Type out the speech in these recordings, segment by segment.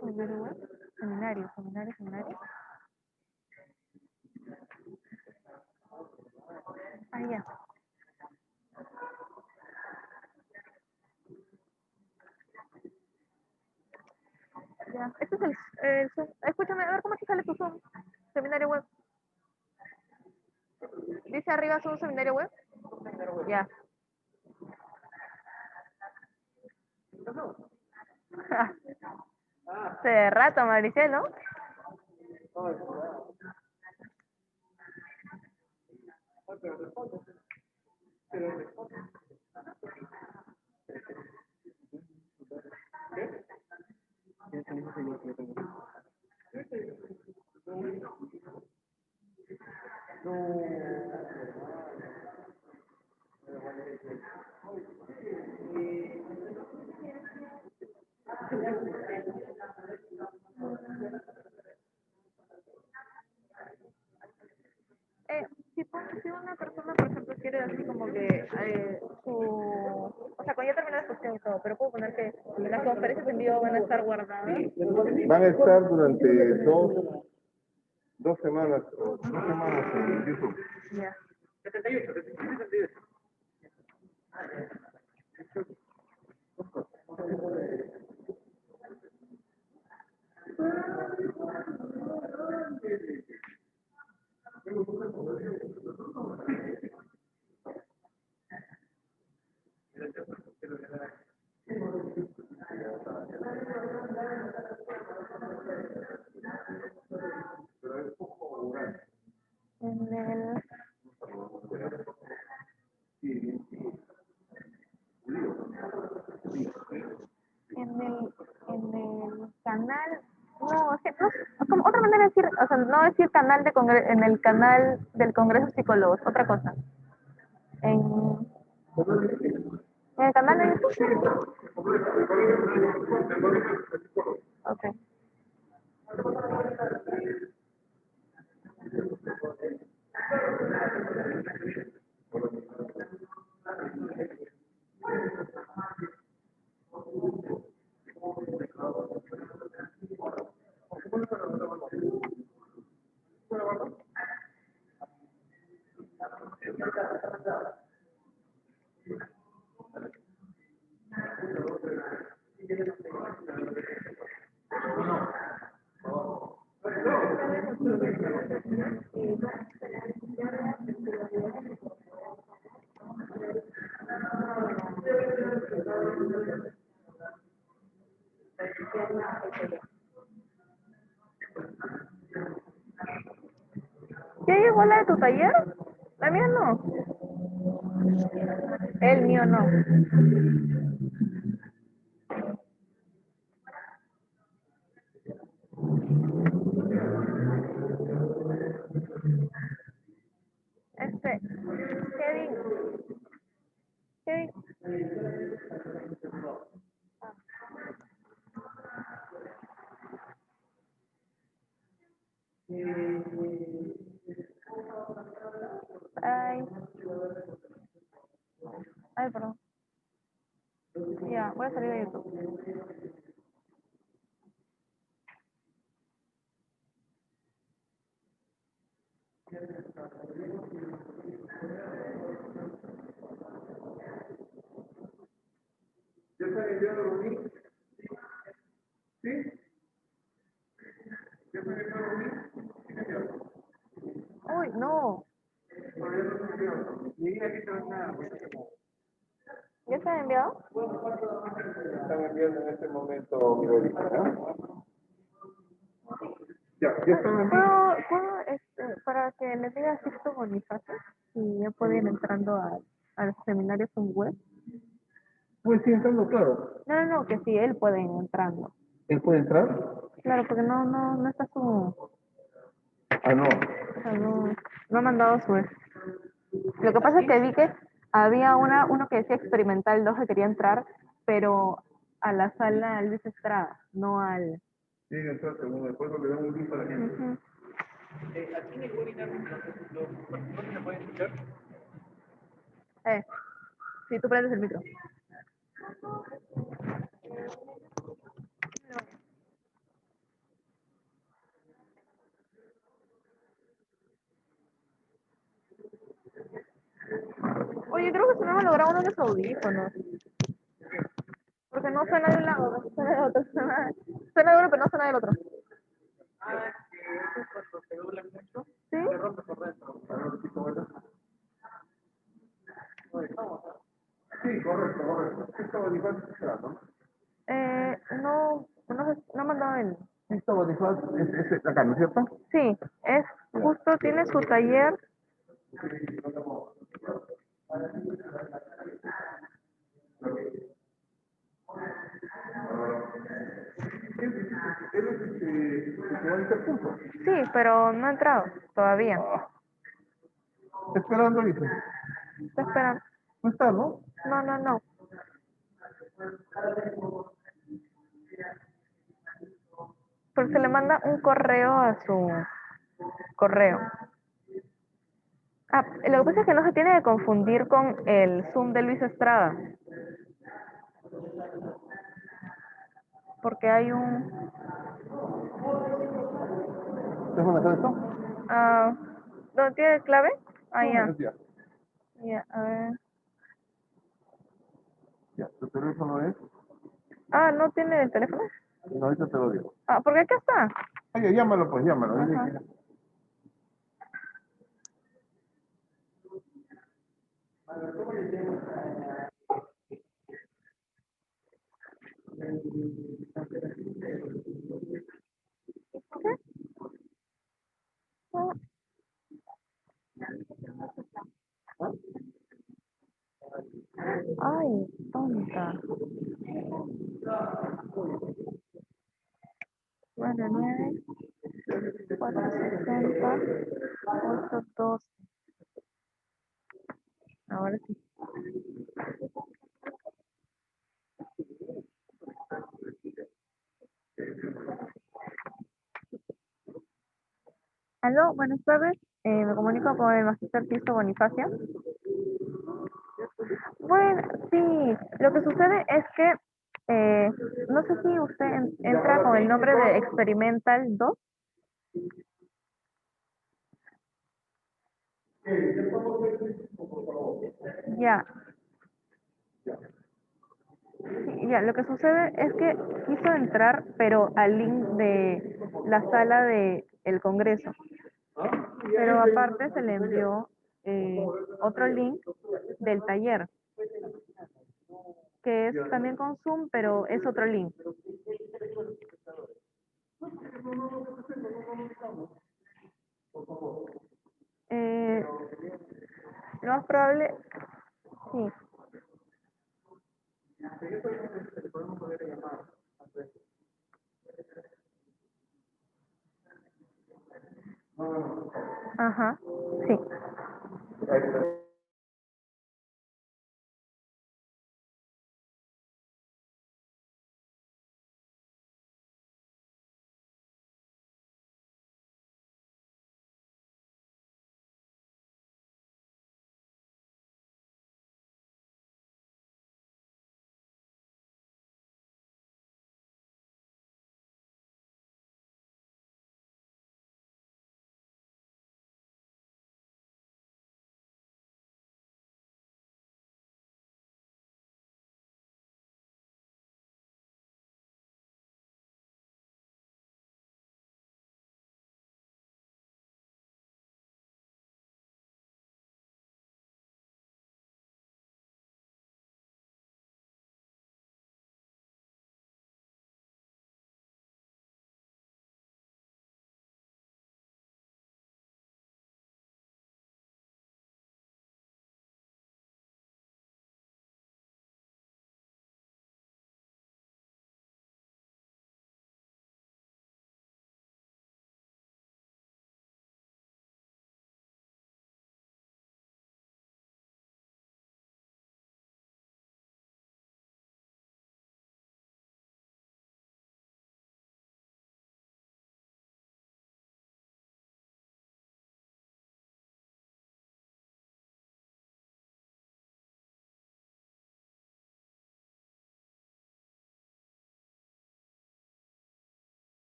seminario web. Seminario. Ah, ya. Ya. Este es el Zoom. Escúchame, a ver cómo te sale tu Zoom. Seminario web. Dice arriba Zoom seminario web. Ya. Hace rato, Maricel, ¿no? Si una persona, por ejemplo, quiere así como que o sea, cuando ya termina la cuestión y todo, pero puedo poner que las conferencias en vivo van a estar guardadas. Van a estar durante dos semanas en YouTube. Ya. 78, 78. En el canal, no, es que no, como otra manera de decir, o sea, no decir canal de en el canal del Congreso de Psicólogos, otra cosa. En el canal de YouTube. Okay. ¿Ya llegó la de tu taller? La mía no. El mío no. Kevin. Ay. Ay, perdón. Ya, voy a salir de YouTube. ¿Ya están enviando los links? ¿Sí? ¿Ya están enviando los links? Uy, no. ¿Ya se ha enviado? Están enviando en este momento mi verificación. Ya están enviando. ¿Puedo, para que les diga a Sixto Bonifacio si ya pueden ir entrando al seminario Zoom web? Pues sí, entrando, claro. No, que sí, él puede ir entrando. ¿Él puede entrar? Claro, porque no está su... Ah, no. O sea, no ha mandado su... Lo que pasa es que vi que había uno que decía experimental 2 que quería entrar, pero a la sala Luis Estrada, no al... Tiene que entrar segundo, después le dan un link para la gente. Aquí en el webinar, los participantes se pueden escuchar. Sí, tú prendes el micro. Oye, creo que se me va a lograr uno de esos audífonos. Porque no suena de un lado, no suena del otro. Suena de uno, pero no suena del otro. Ah, que eso cuando se dobla mucho, ¿Sí? se rompe por dentro. A ver si cómo era. Lo dejamos, ¿no? Sí, correcto, correcto. Esto Bonifaz ¿no? No me han dado el... Esto Bonifaz es acá, ¿no es cierto? Sí, es justo, tiene su taller. Él es que va a estar junto. Sí, pero no ha entrado todavía. Esperando, dice. Está esperando. No está, ¿no? No. Pero se le manda un correo a su correo. Ah, lo que pasa es que no se tiene que confundir con el Zoom de Luis Estrada. Porque hay un... ¿Déjame hacer esto? Ah, ¿dónde tiene clave? Ah, No, ya. es ya. Ya, a ver. Ya, tu teléfono es. Ah, ¿no tiene el teléfono? No, ahorita te lo digo. Ah, porque acá está. Oye, llámalo, pues, llámalo. Dile Ajá. que- ¿Qué? Ah, ay, tonta. Bueno, 9, 460, 812. Ahora sí. Aló, buenas tardes. Me comunico con el magister Cristo Bonifacio. Bueno, sí, lo que sucede es que no sé si usted entra con el nombre de Experimental 2. Ya, sí, ya, lo que sucede es que quiso entrar, pero al link de la sala de el Congreso. Pero aparte se le envió otro link del taller, que es también con Zoom, pero es otro link. Eh, lo más probable, sí. Ajá, sí.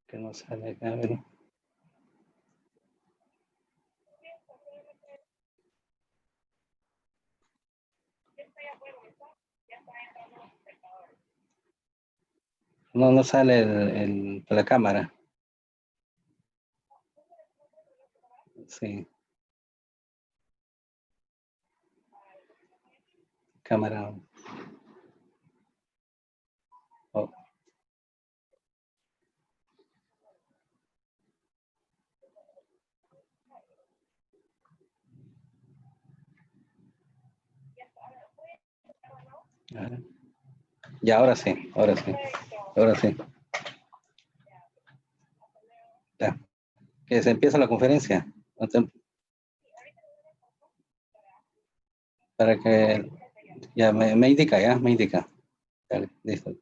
Que no sale acá, a ver. No, no sale la cámara. Sí, cámara. Oh, a ver. Ya, ahora sí, ahora sí, ahora sí. Ya, que se empieza la conferencia. Para que, ya me indica, ya, me indica. Dale, listo.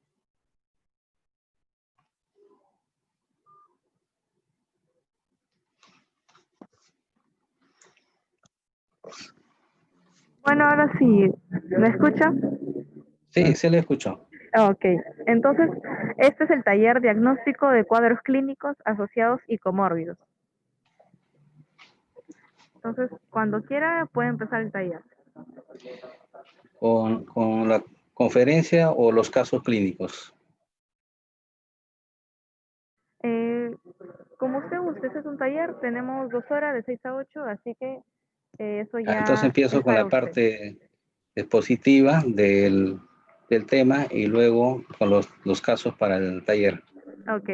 Bueno, ahora sí, ¿me escucha? Sí, sí le escucho. Ok, entonces, este es el taller diagnóstico de cuadros clínicos asociados y comórbidos. Entonces, cuando quiera, puede empezar el taller. Con la conferencia o los casos clínicos. Eh, Como usted guste, este es un taller, tenemos 2 horas de 6 a 8, así que eso Ah, entonces ya empiezo es con para la usted. parte expositiva del tema y luego con los casos para el taller. Ok,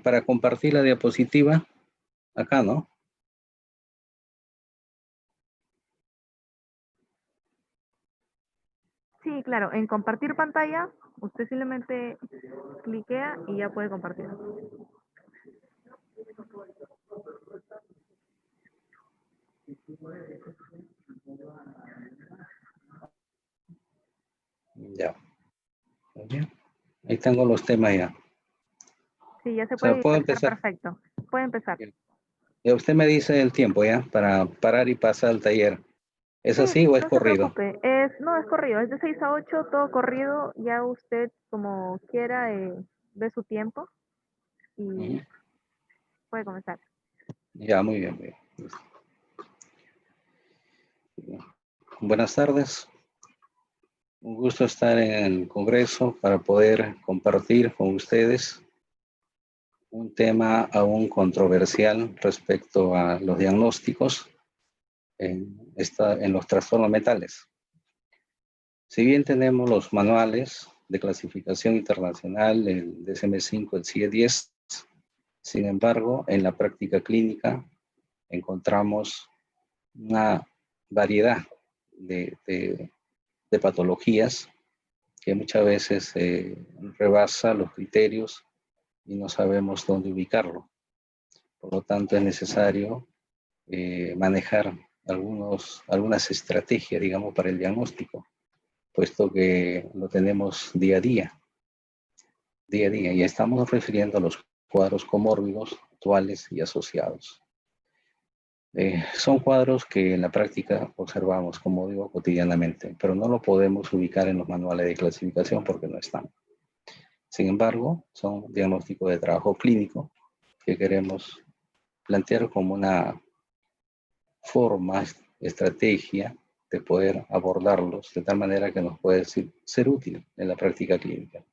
Para compartir la diapositiva, acá, ¿no? sí, claro, en compartir pantalla, usted simplemente cliquea y ya puede compartir. Ya. Muy bien. Ahí tengo los temas ya. Sí, ya se O sea, puede puedo visualizar empezar. perfecto. Puede empezar. Ya usted me dice el tiempo ya para parar y pasar al taller. ¿Es Sí, así o es no se corrido? preocupe. No es corrido, es de 6 a 8, todo corrido. Ya usted, como quiera, ve su tiempo y Ujú. puede comenzar. Ya, muy bien, muy bien. Buenas tardes. Un gusto estar en el Congreso para poder compartir con ustedes un tema aún controversial respecto a los diagnósticos en los trastornos mentales. Si bien tenemos los manuales de clasificación internacional, el DSM-5, el CIE-10, sin embargo, en la práctica clínica encontramos una variedad de patologías que muchas veces rebasa los criterios y no sabemos dónde ubicarlo. Por lo tanto, es necesario manejar algunas estrategias, digamos, para el diagnóstico, puesto que lo tenemos día a día, y estamos refiriendo a los cuadros comórbidos actuales y asociados. Son cuadros que en la práctica observamos, como digo, cotidianamente, pero no lo podemos ubicar en los manuales de clasificación porque no están. Sin embargo, son diagnósticos de trabajo clínico que queremos plantear como una forma, estrategia de poder abordarlos de tal manera que nos puede ser útil en la práctica clínica.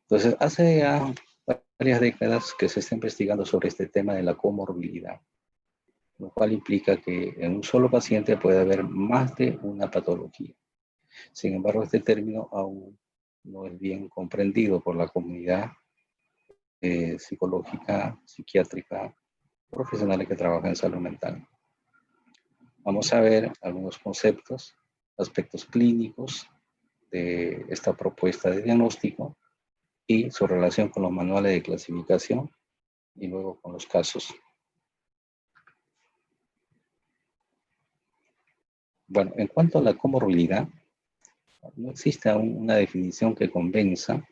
Entonces, hace ya varias décadas que se está investigando sobre este tema de la comorbilidad, lo cual implica que en un solo paciente puede haber más de una patología. Sin embargo, este término aún no es bien comprendido por la comunidad psicológica, psiquiátrica, profesionales que trabajan en salud mental. Vamos a ver algunos conceptos, aspectos clínicos de esta propuesta de diagnóstico y su relación con los manuales de clasificación y luego con los casos. Bueno, en cuanto a la comorbilidad, no existe aún una definición que convenza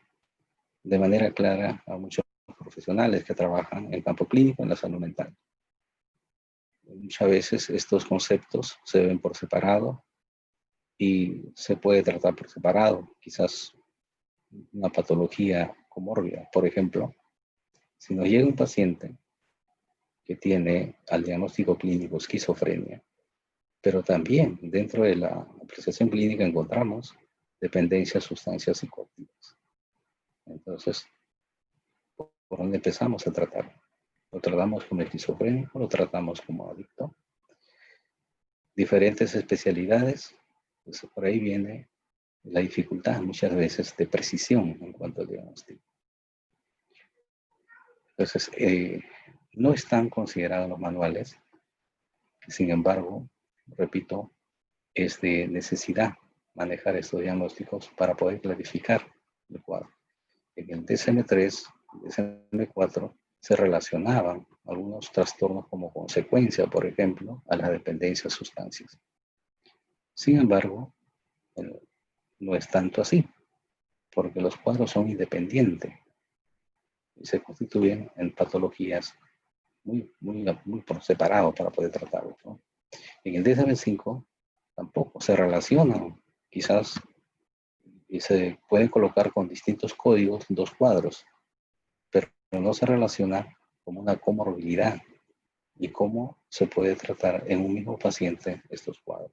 de manera clara a muchos profesionales que trabajan en el campo clínico en la salud mental. Muchas veces estos conceptos se ven por separado y se puede tratar por separado. Quizás una patología comórbida. Por ejemplo, si nos llega un paciente que tiene al diagnóstico clínico esquizofrenia, pero también dentro de la apreciación clínica encontramos dependencia a sustancias psicoactivas. Entonces, ¿por dónde empezamos a tratar? ¿Lo tratamos como esquizofrénico? ¿Lo tratamos como adicto? Diferentes especialidades, pues por ahí viene la dificultad muchas veces de precisión en cuanto al diagnóstico. Entonces, no están considerados los manuales, sin embargo, repito, es de necesidad manejar estos diagnósticos para poder clarificar el cuadro. En el DSM-3, DSM-4, se relacionaban algunos trastornos como consecuencia, por ejemplo, a la dependencia a sustancias. Sin embargo, no es tanto así, porque los cuadros son independientes y se constituyen en patologías muy por separado para poder tratarlos, ¿no? En el DSM-5 tampoco se relacionan, quizás, y se pueden colocar con distintos códigos dos cuadros, pero no se relaciona como una comorbilidad y cómo se puede tratar en un mismo paciente estos cuadros.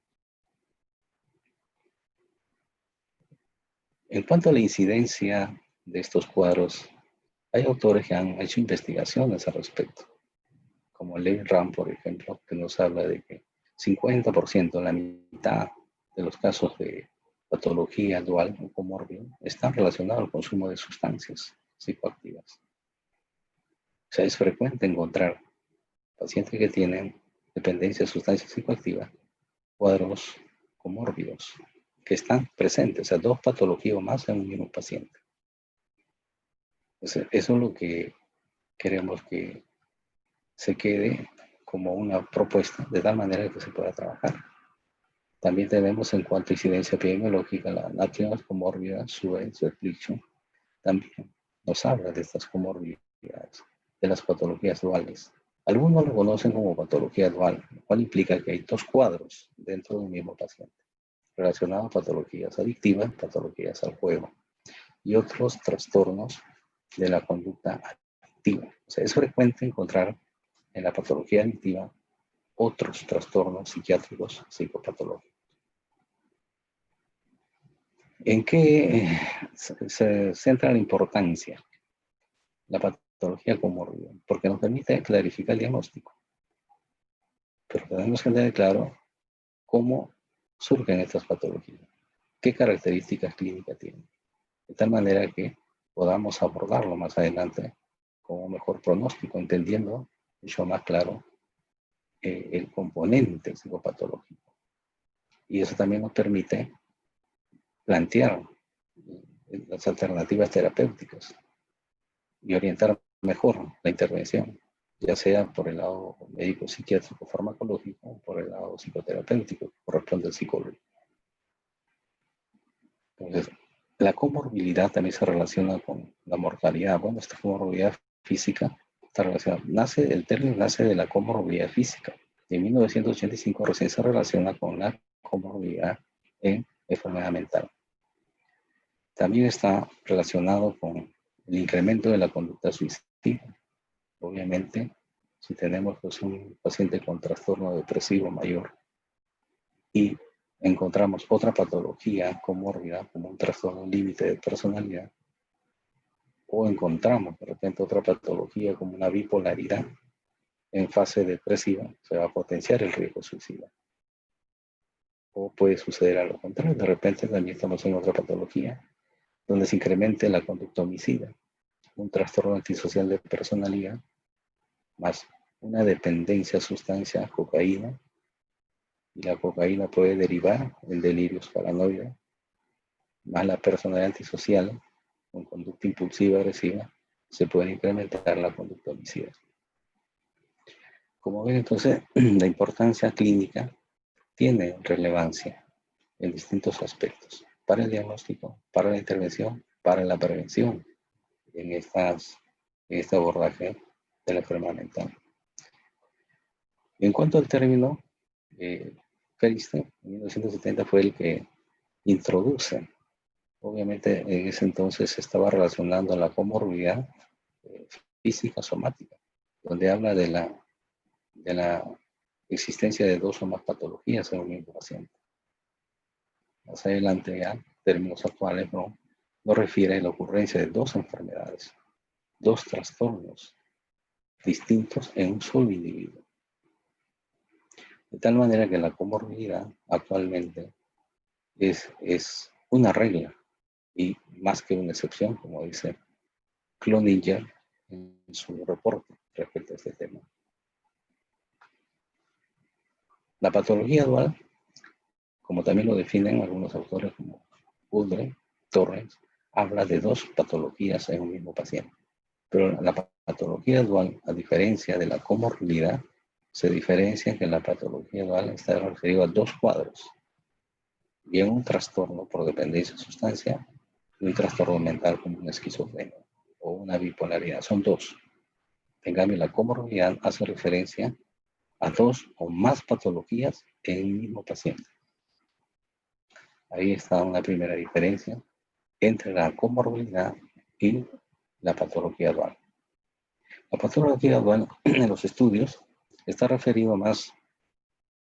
En cuanto a la incidencia de estos cuadros, hay autores que han hecho investigaciones al respecto, como Levin Ram, por ejemplo, que nos habla de que 50%, la mitad de los casos de patología dual o comórbida están relacionados al consumo de sustancias psicoactivas. O sea, es frecuente encontrar pacientes que tienen dependencia de sustancias psicoactivas, cuadros comórbidos, que están presentes, o sea, dos patologías o más en un mismo paciente. Entonces, eso es lo que queremos que se quede como una propuesta, de tal manera que se pueda trabajar. También tenemos en cuanto a incidencia epidemiológica, la National Comorbid Surveillance Affliction, también nos habla de estas comorbilidades, de las patologías duales. Algunos lo conocen como patología dual, lo cual implica que hay dos cuadros dentro de un mismo paciente, relacionados a patologías adictivas, patologías al juego, y otros trastornos de la conducta adictiva. O sea, es frecuente encontrar en la patología adictiva otros trastornos psiquiátricos psicopatológicos. ¿En qué se centra la importancia? La patología comórbida, porque nos permite clarificar el diagnóstico. Pero tenemos que tener claro cómo surgen estas patologías, qué características clínicas tienen, de tal manera que podamos abordarlo más adelante con un mejor pronóstico, entendiendo mucho más claro el componente psicopatológico. Y eso también nos permite plantear las alternativas terapéuticas y orientar mejor la intervención, ya sea por el lado médico, psiquiátrico, farmacológico, o por el lado psicoterapéutico, corresponde al psicólogo. Entonces, la comorbilidad también se relaciona con la mortalidad. Bueno, esta comorbilidad física está relacionada. El término nace de la comorbilidad física. En 1985 recién se relaciona con la comorbilidad en enfermedad mental. También está relacionado con el incremento de la conducta suicida. Obviamente, si tenemos pues, un paciente con trastorno depresivo mayor y encontramos otra patología comórbida como un trastorno límite de personalidad, o encontramos de repente otra patología como una bipolaridad en fase depresiva, se va a potenciar el riesgo suicida. O puede suceder a lo contrario, de repente también estamos en otra patología donde se incremente la conducta homicida, un trastorno antisocial de personalidad, más una dependencia a sustancia, cocaína, y la cocaína puede derivar en delirios paranoides, más la personalidad antisocial, con conducta impulsiva agresiva, se puede incrementar la conducta homicida. Como ven, entonces, la importancia clínica tiene relevancia en distintos aspectos, para el diagnóstico, para la intervención, para la prevención en este abordaje de la enfermedad mental. En cuanto al término, Felicity, en 1970 fue el que introduce obviamente en ese entonces se estaba relacionando la comorbilidad física somática, donde habla de la existencia de dos o más patologías en un mismo paciente. Más adelante ya, términos actuales no refiere a la ocurrencia de dos enfermedades, dos trastornos distintos en un solo individuo. De tal manera que la comorbilidad actualmente es una regla y más que una excepción, como dice Cloninger en su reporte respecto a este tema. La patología dual, como también lo definen algunos autores como Udre, Torres, habla de dos patologías en un mismo paciente. Pero la patología dual, a diferencia de la comorbilidad, se diferencia en que la patología dual está referida a dos cuadros, bien un trastorno por dependencia de sustancia y un trastorno mental como una esquizofrenia o una bipolaridad. Son dos. En cambio, la comorbilidad hace referencia a dos o más patologías en el mismo paciente. Ahí está una primera diferencia entre la comorbilidad y la patología dual. La patología dual en los estudios está referido más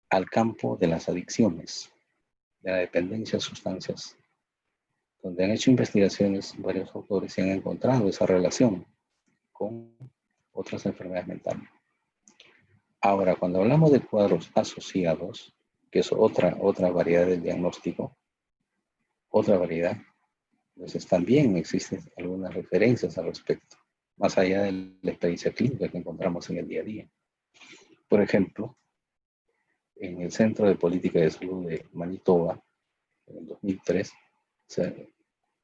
al campo de las adicciones, de la dependencia a sustancias, donde han hecho investigaciones varios autores y han encontrado esa relación con otras enfermedades mentales. Ahora, cuando hablamos de cuadros asociados, que es otra variedad del diagnóstico, otra variedad, entonces también existen algunas referencias al respecto, más allá de la experiencia clínica que encontramos en el día a día. Por ejemplo, en el Centro de Política de Salud de Manitoba, en el 2003,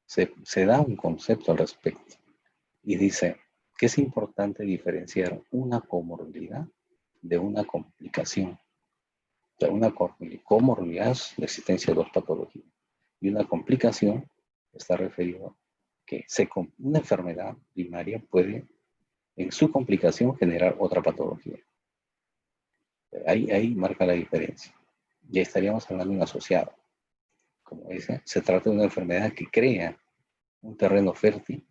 se da un concepto al respecto y dice que es importante diferenciar una comorbilidad de una complicación. O sea, una comorbilidad es la existencia de dos patologías y una complicación está referido a que una enfermedad primaria puede en su complicación generar otra patología. Ahí marca la diferencia. Ya estaríamos hablando de un asociado. Como dice, se trata de una enfermedad que crea un terreno fértil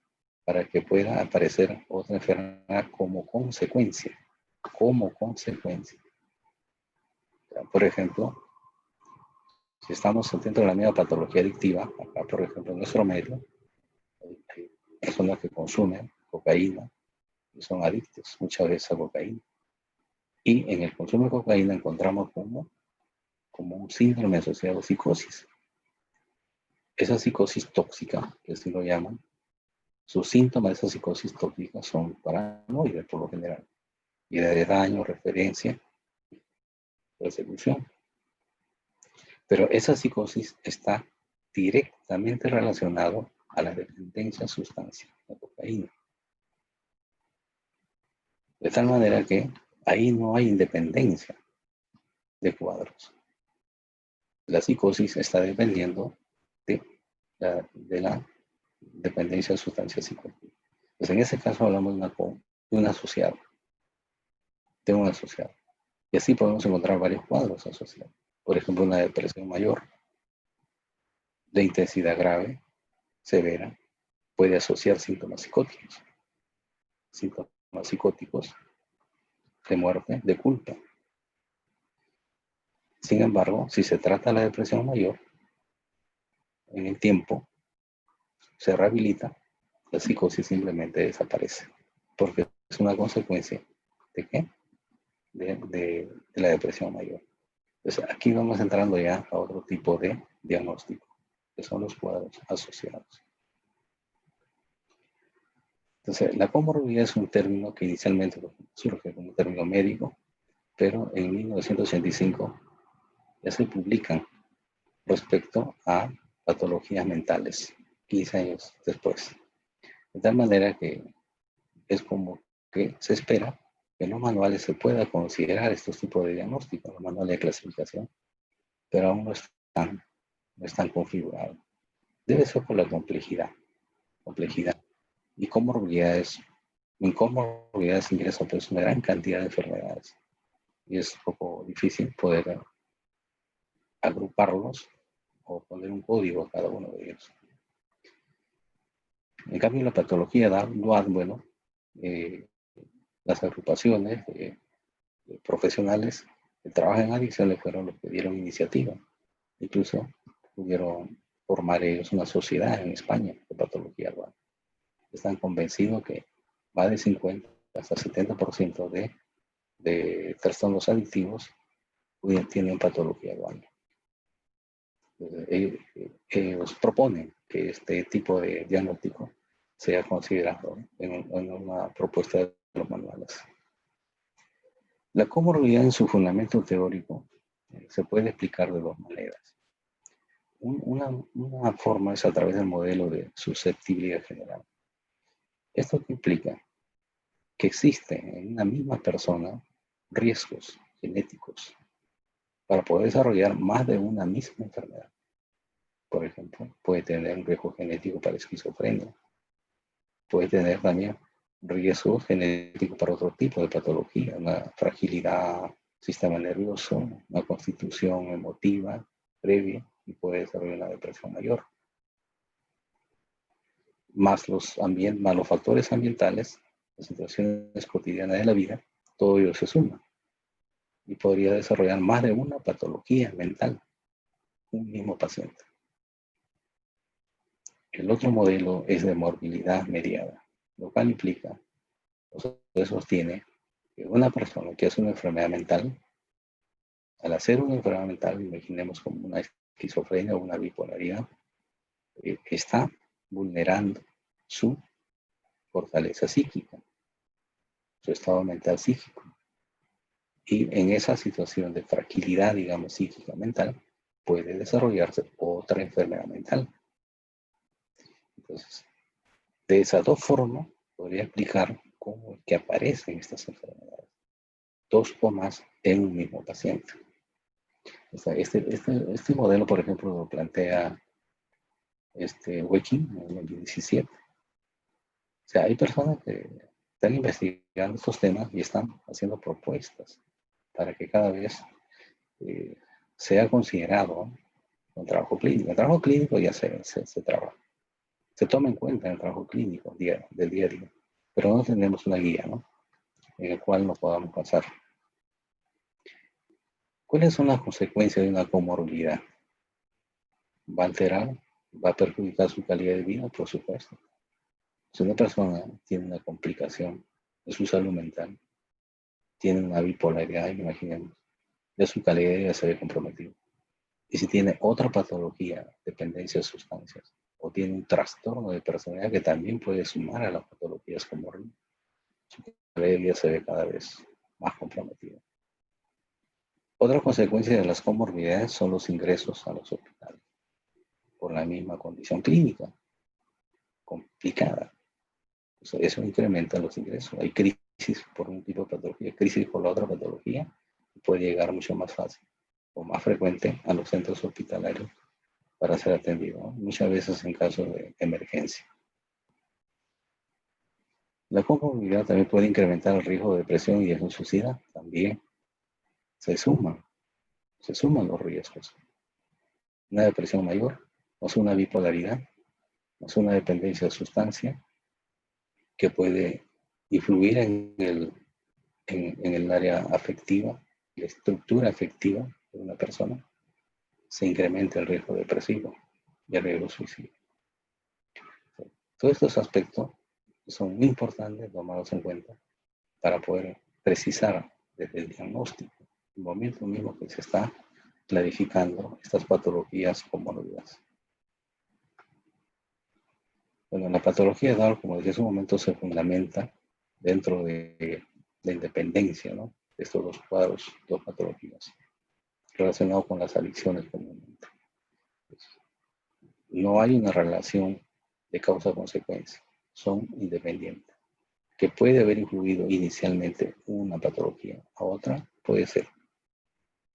para que pueda aparecer otra enfermedad como consecuencia. Como consecuencia. Por ejemplo, si estamos dentro de la misma patología adictiva, acá por ejemplo en nuestro medio, hay personas que consumen cocaína y son adictos muchas veces a cocaína. Y en el consumo de cocaína encontramos como un síndrome asociado a psicosis. Esa psicosis tóxica, que así lo llaman, sus síntomas de esa psicosis tóxica son paranoides por lo general. Idea de daño, referencia, persecución. Pero esa psicosis está directamente relacionada a la dependencia a sustancia, la cocaína. De tal manera que ahí no hay independencia de cuadros. La psicosis está dependiendo de la dependencia de sustancias psicóticas. Pues en ese caso hablamos de un asociado. De un asociado. Y así podemos encontrar varios cuadros asociados. Por ejemplo, una depresión mayor de intensidad grave, severa, puede asociar síntomas psicóticos. Síntomas psicóticos de muerte, de culpa. Sin embargo, si se trata de la depresión mayor, en el tiempo se rehabilita, la psicosis simplemente desaparece. Porque es una consecuencia ¿de qué? De la depresión mayor. Entonces, aquí vamos entrando ya a otro tipo de diagnóstico, que son los cuadros asociados. Entonces, la comorbilidad es un término que inicialmente surge como un término médico, pero en 1985 ya se publican respecto a patologías mentales, 15 años después. De tal manera que es como que se espera que en los manuales se pueda considerar estos tipos de diagnósticos, los manuales de clasificación, pero aún no están configurados. Debe ser por la complejidad. Y comorbilidades. En comorbilidades ingresa pues una gran cantidad de enfermedades. Y es un poco difícil poder agruparlos o poner un código a cada uno de ellos. En cambio, la patología dual, bueno, las agrupaciones profesionales que trabajan en adicciones fueron los que dieron iniciativa. Incluso pudieron formar ellos una sociedad en España de patología dual. Están convencidos que más de 50 hasta 70% de trastornos adictivos tienen patología dual. Ellos proponen que este tipo de diagnóstico sea considerado en una propuesta de los manuales. La comorbilidad en su fundamento teórico se puede explicar de dos maneras. Una forma es a través del modelo de susceptibilidad general. Esto implica que existen en una misma persona riesgos genéticos para poder desarrollar más de una misma enfermedad. Por ejemplo, puede tener un riesgo genético para esquizofrenia. Puede tener también riesgo genético para otro tipo de patología, una fragilidad sistema nervioso, una constitución emotiva previa y puede desarrollar una depresión mayor. Más los factores ambientales, las situaciones cotidianas de la vida, todo ello se suma y podría desarrollar más de una patología mental un mismo paciente. El otro modelo es de morbilidad mediada, lo cual implica, o se sostiene, que una persona que hace una enfermedad mental, al hacer una enfermedad mental, imaginemos como una esquizofrenia o una bipolaridad, está vulnerando su fortaleza psíquica, su estado mental psíquico. Y en esa situación de fragilidad, digamos, psíquica mental, puede desarrollarse otra enfermedad mental. Entonces, de esas dos formas, podría explicar cómo es que aparecen estas enfermedades, dos o más en un mismo paciente. O sea, este modelo, por ejemplo, lo plantea Wekin en el 2017. O sea, hay personas que están investigando estos temas y están haciendo propuestas para que cada vez sea considerado un trabajo clínico. El trabajo clínico ya se trabaja. Se toma en cuenta en el trabajo clínico del día a día, pero no tenemos una guía, ¿no?, en el cual nos podamos basar. ¿Cuáles son las consecuencias de una comorbilidad? ¿Va a alterar? ¿Va a perjudicar su calidad de vida? Por supuesto. Si una persona tiene una complicación de su salud mental, tiene una bipolaridad, imaginemos, ya su calidad de vida se ve comprometida. Y si tiene otra patología, dependencia de sustancias, o tiene un trastorno de personalidad que también puede sumar a las patologías comórbidas, su calidad de vida se ve cada vez más comprometida. Otra consecuencia de las comorbilidades son los ingresos a los hospitales, por la misma condición clínica complicada. O sea, eso incrementa los ingresos. Hay crisis por un tipo de patología, crisis por la otra patología, y puede llegar mucho más fácil o más frecuente a los centros hospitalarios para ser atendido, ¿no?, muchas veces en caso de emergencia. La comorbilidad también puede incrementar el riesgo de depresión y de suicida. También se suman los riesgos. Una depresión mayor, más una bipolaridad, más una dependencia de sustancia que puede influir en el área afectiva, la estructura afectiva de una persona, se incrementa el riesgo depresivo y el riesgo suicidio. Todos estos aspectos son muy importantes tomarlos en cuenta para poder precisar desde el diagnóstico, el momento mismo que se está clarificando estas patologías comórbidas. Bueno, la patología de Down, como decía hace un momento, se fundamenta dentro de la independencia, ¿no?, de estos dos cuadros, dos patologías, relacionados con las adicciones comúnmente. No hay una relación de causa-consecuencia, son independientes. Que puede haber influido inicialmente una patología a otra, puede ser,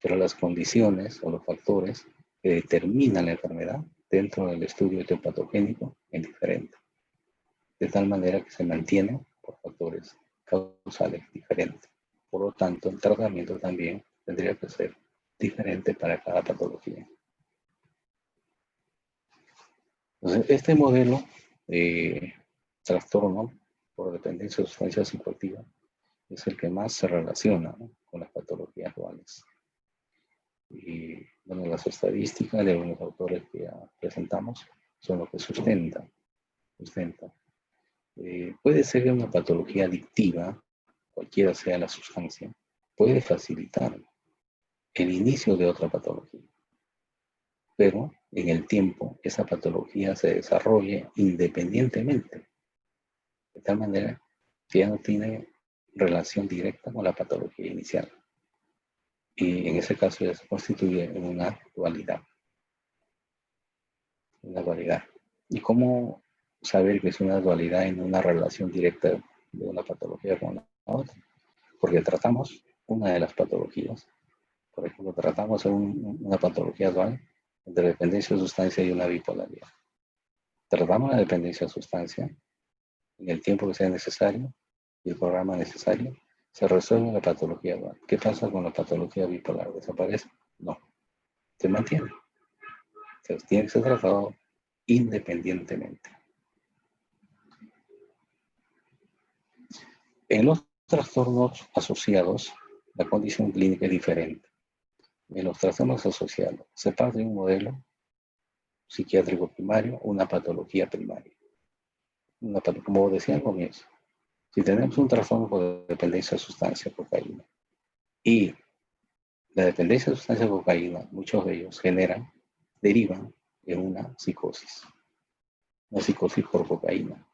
pero las condiciones o los factores que determinan la enfermedad dentro del estudio etiopatogénico es diferente, de tal manera que se mantiene por factores causales diferentes. Por lo tanto, el tratamiento también tendría que ser diferente para cada patología. Entonces, este modelo trastorno por dependencia de sustancia psicoactiva es el que más se relaciona, ¿no?, con las patologías duales. Y bueno, las estadísticas de algunos autores que ya presentamos son lo que sustentan. Puede ser que una patología adictiva, cualquiera sea la sustancia, puede facilitar el inicio de otra patología. Pero en el tiempo esa patología se desarrolle independientemente, de tal manera que ya no tiene relación directa con la patología inicial. Y en ese caso ya se constituye en una dualidad. Una dualidad. ¿Y cómo saber que es una dualidad en una relación directa de una patología con la otra? Porque tratamos una de las patologías. Por ejemplo, tratamos una patología dual entre dependencia de sustancia y una bipolaridad. Tratamos la dependencia de sustancia en el tiempo que sea necesario y el programa necesario. Se resuelve la patología dual. ¿Qué pasa con la patología bipolar? ¿Desaparece? No. Se mantiene. Entonces, tiene que ser tratado independientemente. En los trastornos asociados, la condición clínica es diferente. En los trastornos asociados, se parte de un modelo psiquiátrico primario, una patología primaria. Como decía al comienzo, si tenemos un trastorno por dependencia de sustancia, cocaína, y la dependencia de sustancia cocaína, muchos de ellos derivan en una psicosis por cocaína,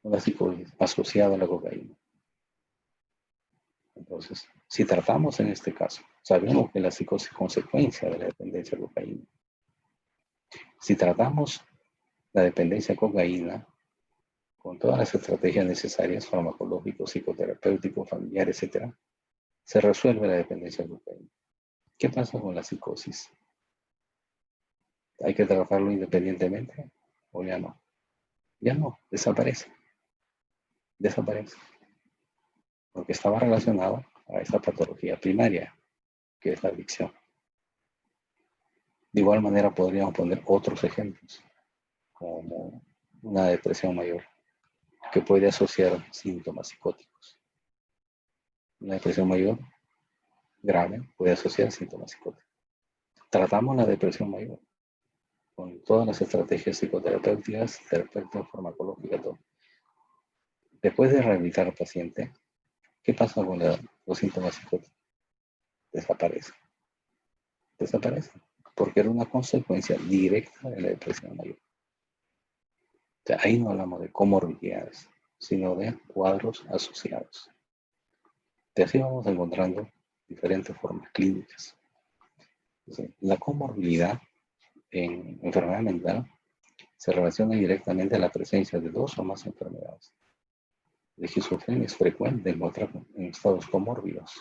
una psicosis asociada a la cocaína. Entonces, si tratamos en este caso, sabemos que la psicosis es consecuencia de la dependencia a cocaína. Si tratamos la dependencia a cocaína con todas las estrategias necesarias, farmacológicos, psicoterapéuticos, familiares, etc., se resuelve la dependencia a cocaína. ¿Qué pasa con la psicosis? ¿Hay que trabajarlo independientemente o ya no? Ya no, desaparece. Porque estaba relacionado a esa patología primaria, que es la adicción. De igual manera podríamos poner otros ejemplos, como una depresión mayor, que puede asociar síntomas psicóticos. Una depresión mayor grave puede asociar síntomas psicóticos. Tratamos la depresión mayor con todas las estrategias psicoterapéuticas, terapéuticas, farmacológicas, todo. Después de rehabilitar al paciente, ¿qué pasa con los síntomas psicóticos? Desaparecen, porque era una consecuencia directa de la depresión mayor. O sea, ahí no hablamos de comorbilidades, sino de cuadros asociados. Y así vamos encontrando diferentes formas clínicas. Entonces, la comorbilidad en enfermedad mental se relaciona directamente a la presencia de dos o más enfermedades. La esquizofrenia es frecuente en estados comórbidos,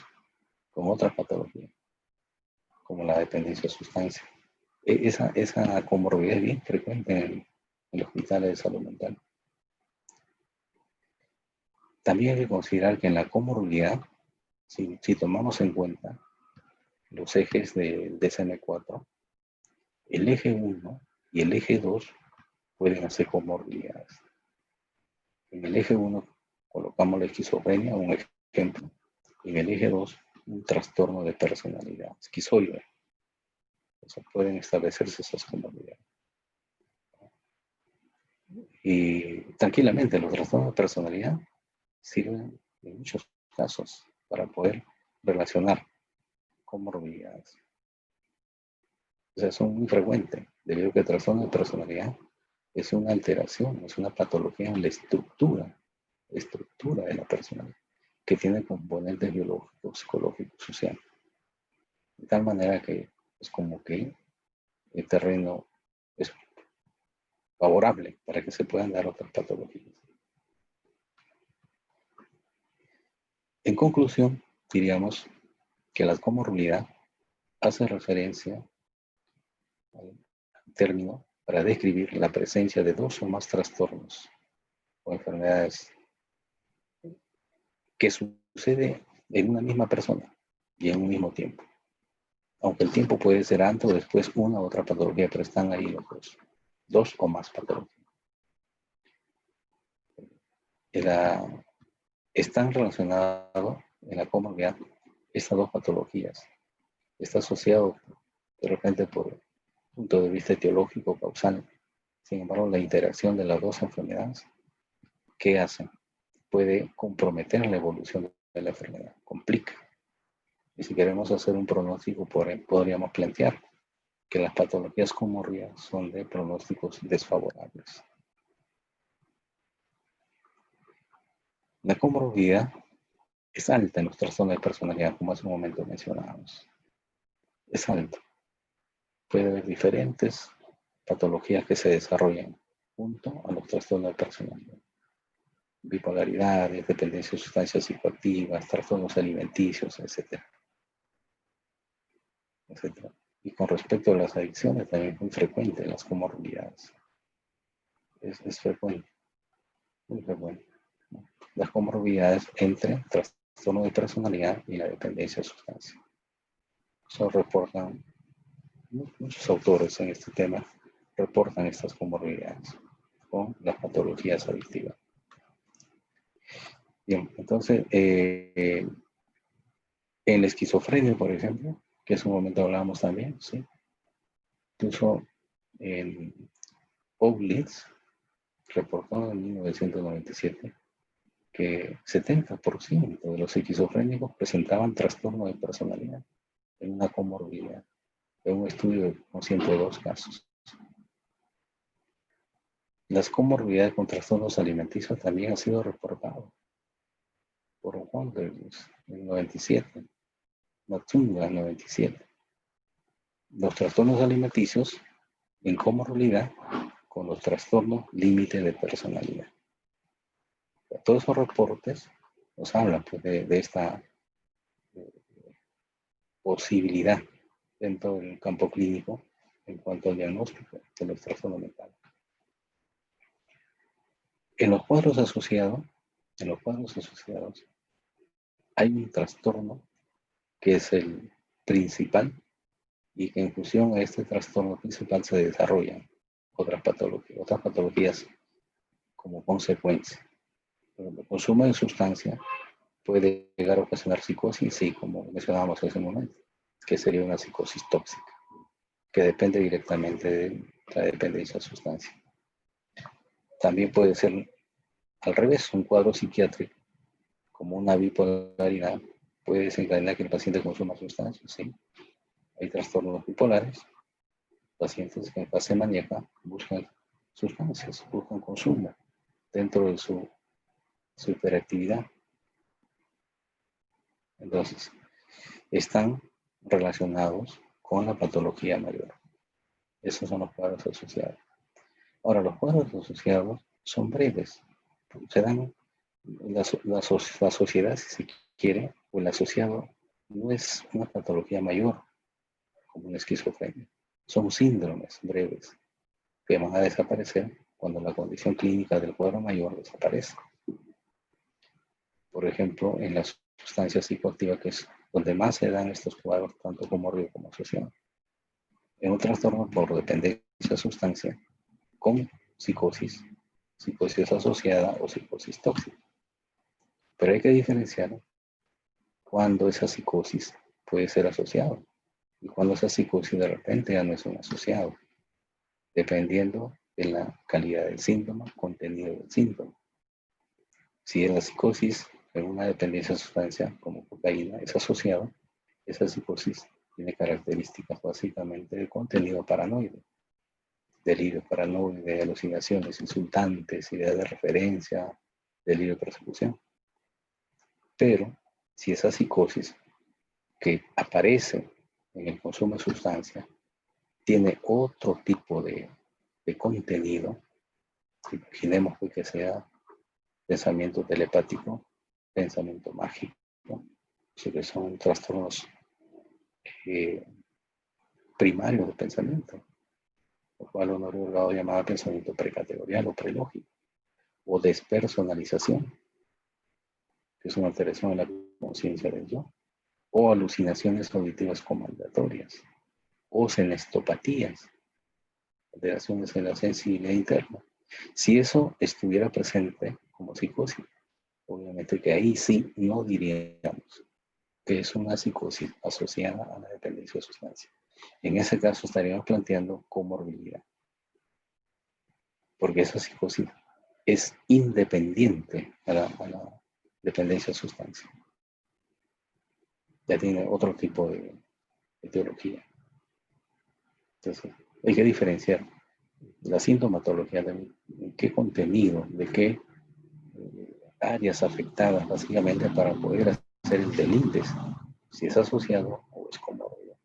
con otra patología, como la dependencia de sustancia. Esa comorbilidad es bien frecuente en los hospitales de salud mental. También hay que considerar que en la comorbilidad, si tomamos en cuenta los ejes del DSM-4, el eje 1 y el eje 2 pueden ser comorbilidades. En el eje 1 colocamos la esquizofrenia, un ejemplo. En el eje 2, un trastorno de personalidad, esquizoide. O sea, pueden establecerse esas comorbilidades. Y tranquilamente, los trastornos de personalidad sirven en muchos casos para poder relacionar comorbilidades. O sea, son muy frecuentes, debido a que el trastorno de personalidad es una alteración, es una patología en la estructura de la personalidad, que tiene componentes biológicos, psicológicos, sociales. De tal manera que es como que el terreno es favorable para que se puedan dar otras patologías. En conclusión, diríamos que la comorbilidad hace referencia al término para describir la presencia de dos o más trastornos o enfermedades que sucede en una misma persona y en un mismo tiempo. Aunque el tiempo puede ser antes o después una u otra patología, pero están ahí los dos o más patologías. están relacionados en la comorbilidad estas dos patologías. Está asociado de repente por punto de vista etiológico, causal. Sin embargo, la interacción de las dos enfermedades, ¿qué hacen? Puede comprometer la evolución de la enfermedad, complica. Y si queremos hacer un pronóstico, podríamos plantear que las patologías comórbidas son de pronósticos desfavorables. La comorbilidad es alta en los trastornos de personalidad, como hace un momento mencionábamos. Es alta. Puede haber diferentes patologías que se desarrollan junto a los trastornos de personalidad. Bipolaridades, dependencia de sustancias psicoactivas, trastornos alimenticios, etcétera. Y con respecto a las adicciones, también es muy frecuente las comorbilidades. Es frecuente, muy frecuente. Las comorbilidades entre trastorno de personalidad y la dependencia de sustancias. Eso reportan muchos autores en este tema, reportan estas comorbilidades con las patologías adictivas. Bien, entonces, en la esquizofrenia, por ejemplo, que en su momento hablábamos también, ¿sí? Incluso en Oblitz reportó en 1997 que 70% de los esquizofrénicos presentaban trastorno de personalidad en una comorbilidad, en un estudio con 102 casos. Las comorbilidades con trastornos alimenticios también han sido reportados por Wonders en 97, Matunga en 97. Los trastornos alimenticios en comorbilidad con los trastornos límite de personalidad. Todos esos reportes nos hablan pues, de esta posibilidad dentro del campo clínico en cuanto al diagnóstico de los trastornos mentales. En los cuadros asociados, hay un trastorno que es el principal y que en función a este trastorno principal se desarrollan otras patologías como consecuencia. El consumo de sustancia puede llegar a ocasionar psicosis, sí, como mencionábamos hace un momento, que sería una psicosis tóxica, que depende directamente de la dependencia de sustancia. También puede ser al revés, un cuadro psiquiátrico, como una bipolaridad, puede desencadenar que el paciente consuma sustancias, ¿sí? Hay trastornos bipolares, pacientes que en fase maníaca buscan sustancias, buscan consumo dentro de su hiperactividad. Entonces, están relacionados con la patología mayor. Esos son los cuadros asociados. Ahora, los cuadros asociados son breves. Se dan la sociedad, si se quiere, o el asociado no es una patología mayor, como una esquizofrenia. Son síndromes breves que van a desaparecer cuando la condición clínica del cuadro mayor desaparece. Por ejemplo, en las sustancias psicoactivas, que es donde más se dan estos cuadros, tanto comórbidos como asociados. En un trastorno por dependencia de sustancia, con psicosis asociada o psicosis tóxica. Pero hay que diferenciar cuando esa psicosis puede ser asociada y cuando esa psicosis de repente ya no es un asociado, dependiendo de la calidad del síntoma, contenido del síntoma. Si es la psicosis en una dependencia de sustancia como cocaína es asociado, esa psicosis tiene características básicamente de contenido paranoide, delirio paranoide, alucinaciones insultantes, ideas de referencia, delirio de persecución. Pero si esa psicosis que aparece en el consumo de sustancia tiene otro tipo de contenido, imaginemos que sea pensamiento telepático, pensamiento mágico, que son trastornos primarios de pensamiento, lo cual Honorio Delgado llamaba pensamiento precategorial o prelógico, o despersonalización, que es una alteración en la conciencia del yo, o alucinaciones auditivas comandatorias, o senestopatías, alteraciones en la sensibilidad interna. Si eso estuviera presente como psicosis. Obviamente que ahí sí no diríamos que es una psicosis asociada a la dependencia de sustancia. En ese caso estaríamos planteando comorbilidad, porque esa psicosis es independiente a la dependencia de sustancia. Ya tiene otro tipo de etiología. Entonces, hay que diferenciar la sintomatología de qué contenido, de qué áreas afectadas básicamente para poder hacer el delíndice, si es asociado o es comorbilidad.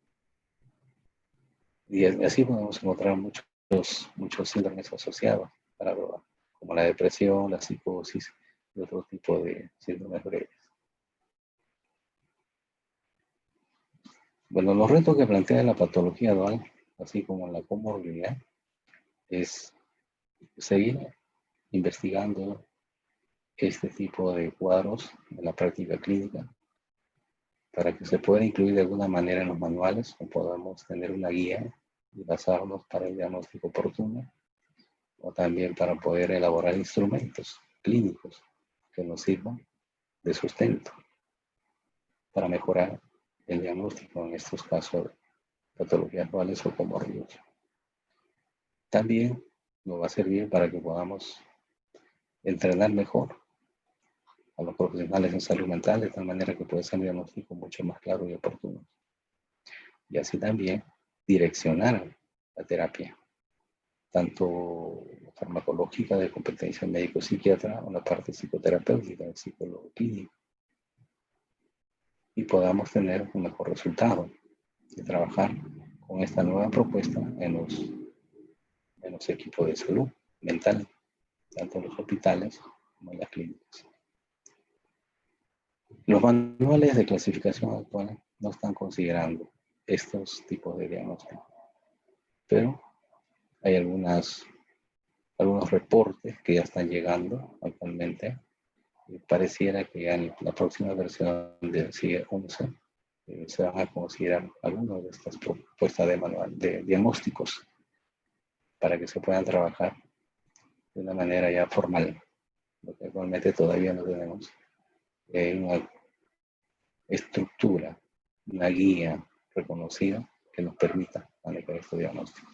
Y así podemos encontrar muchos síndromes asociados para drogas, como la depresión, la psicosis y otro tipo de síndromes breves. Bueno, los retos que plantea la patología dual, así como la comorbilidad, es seguir investigando este tipo de cuadros en la práctica clínica para que se pueda incluir de alguna manera en los manuales o podamos tener una guía y basarnos para el diagnóstico oportuno o también para poder elaborar instrumentos clínicos que nos sirvan de sustento para mejorar el diagnóstico en estos casos de patologías duales o comorbilidades. También nos va a servir para que podamos entrenar mejor a los profesionales en salud mental de tal manera que pueda ser un diagnóstico mucho más claro y oportuno. Y así también direccionar la terapia, tanto farmacológica de competencia médico-psiquiatra o la parte psicoterapéutica del psicólogo clínico. Y podamos tener un mejor resultado de trabajar con esta nueva propuesta en los equipos de salud mental, tanto en los hospitales como en las clínicas. Los manuales de clasificación actuales no están considerando estos tipos de diagnóstico, pero hay algunos reportes que ya están llegando actualmente. Y pareciera que ya en la próxima versión del CIE 11 se van a considerar algunas de estas propuestas de manual de diagnósticos para que se puedan trabajar de una manera ya formal, lo que actualmente todavía no tenemos una estructura, una guía reconocida que nos permita manejar estos diagnósticos.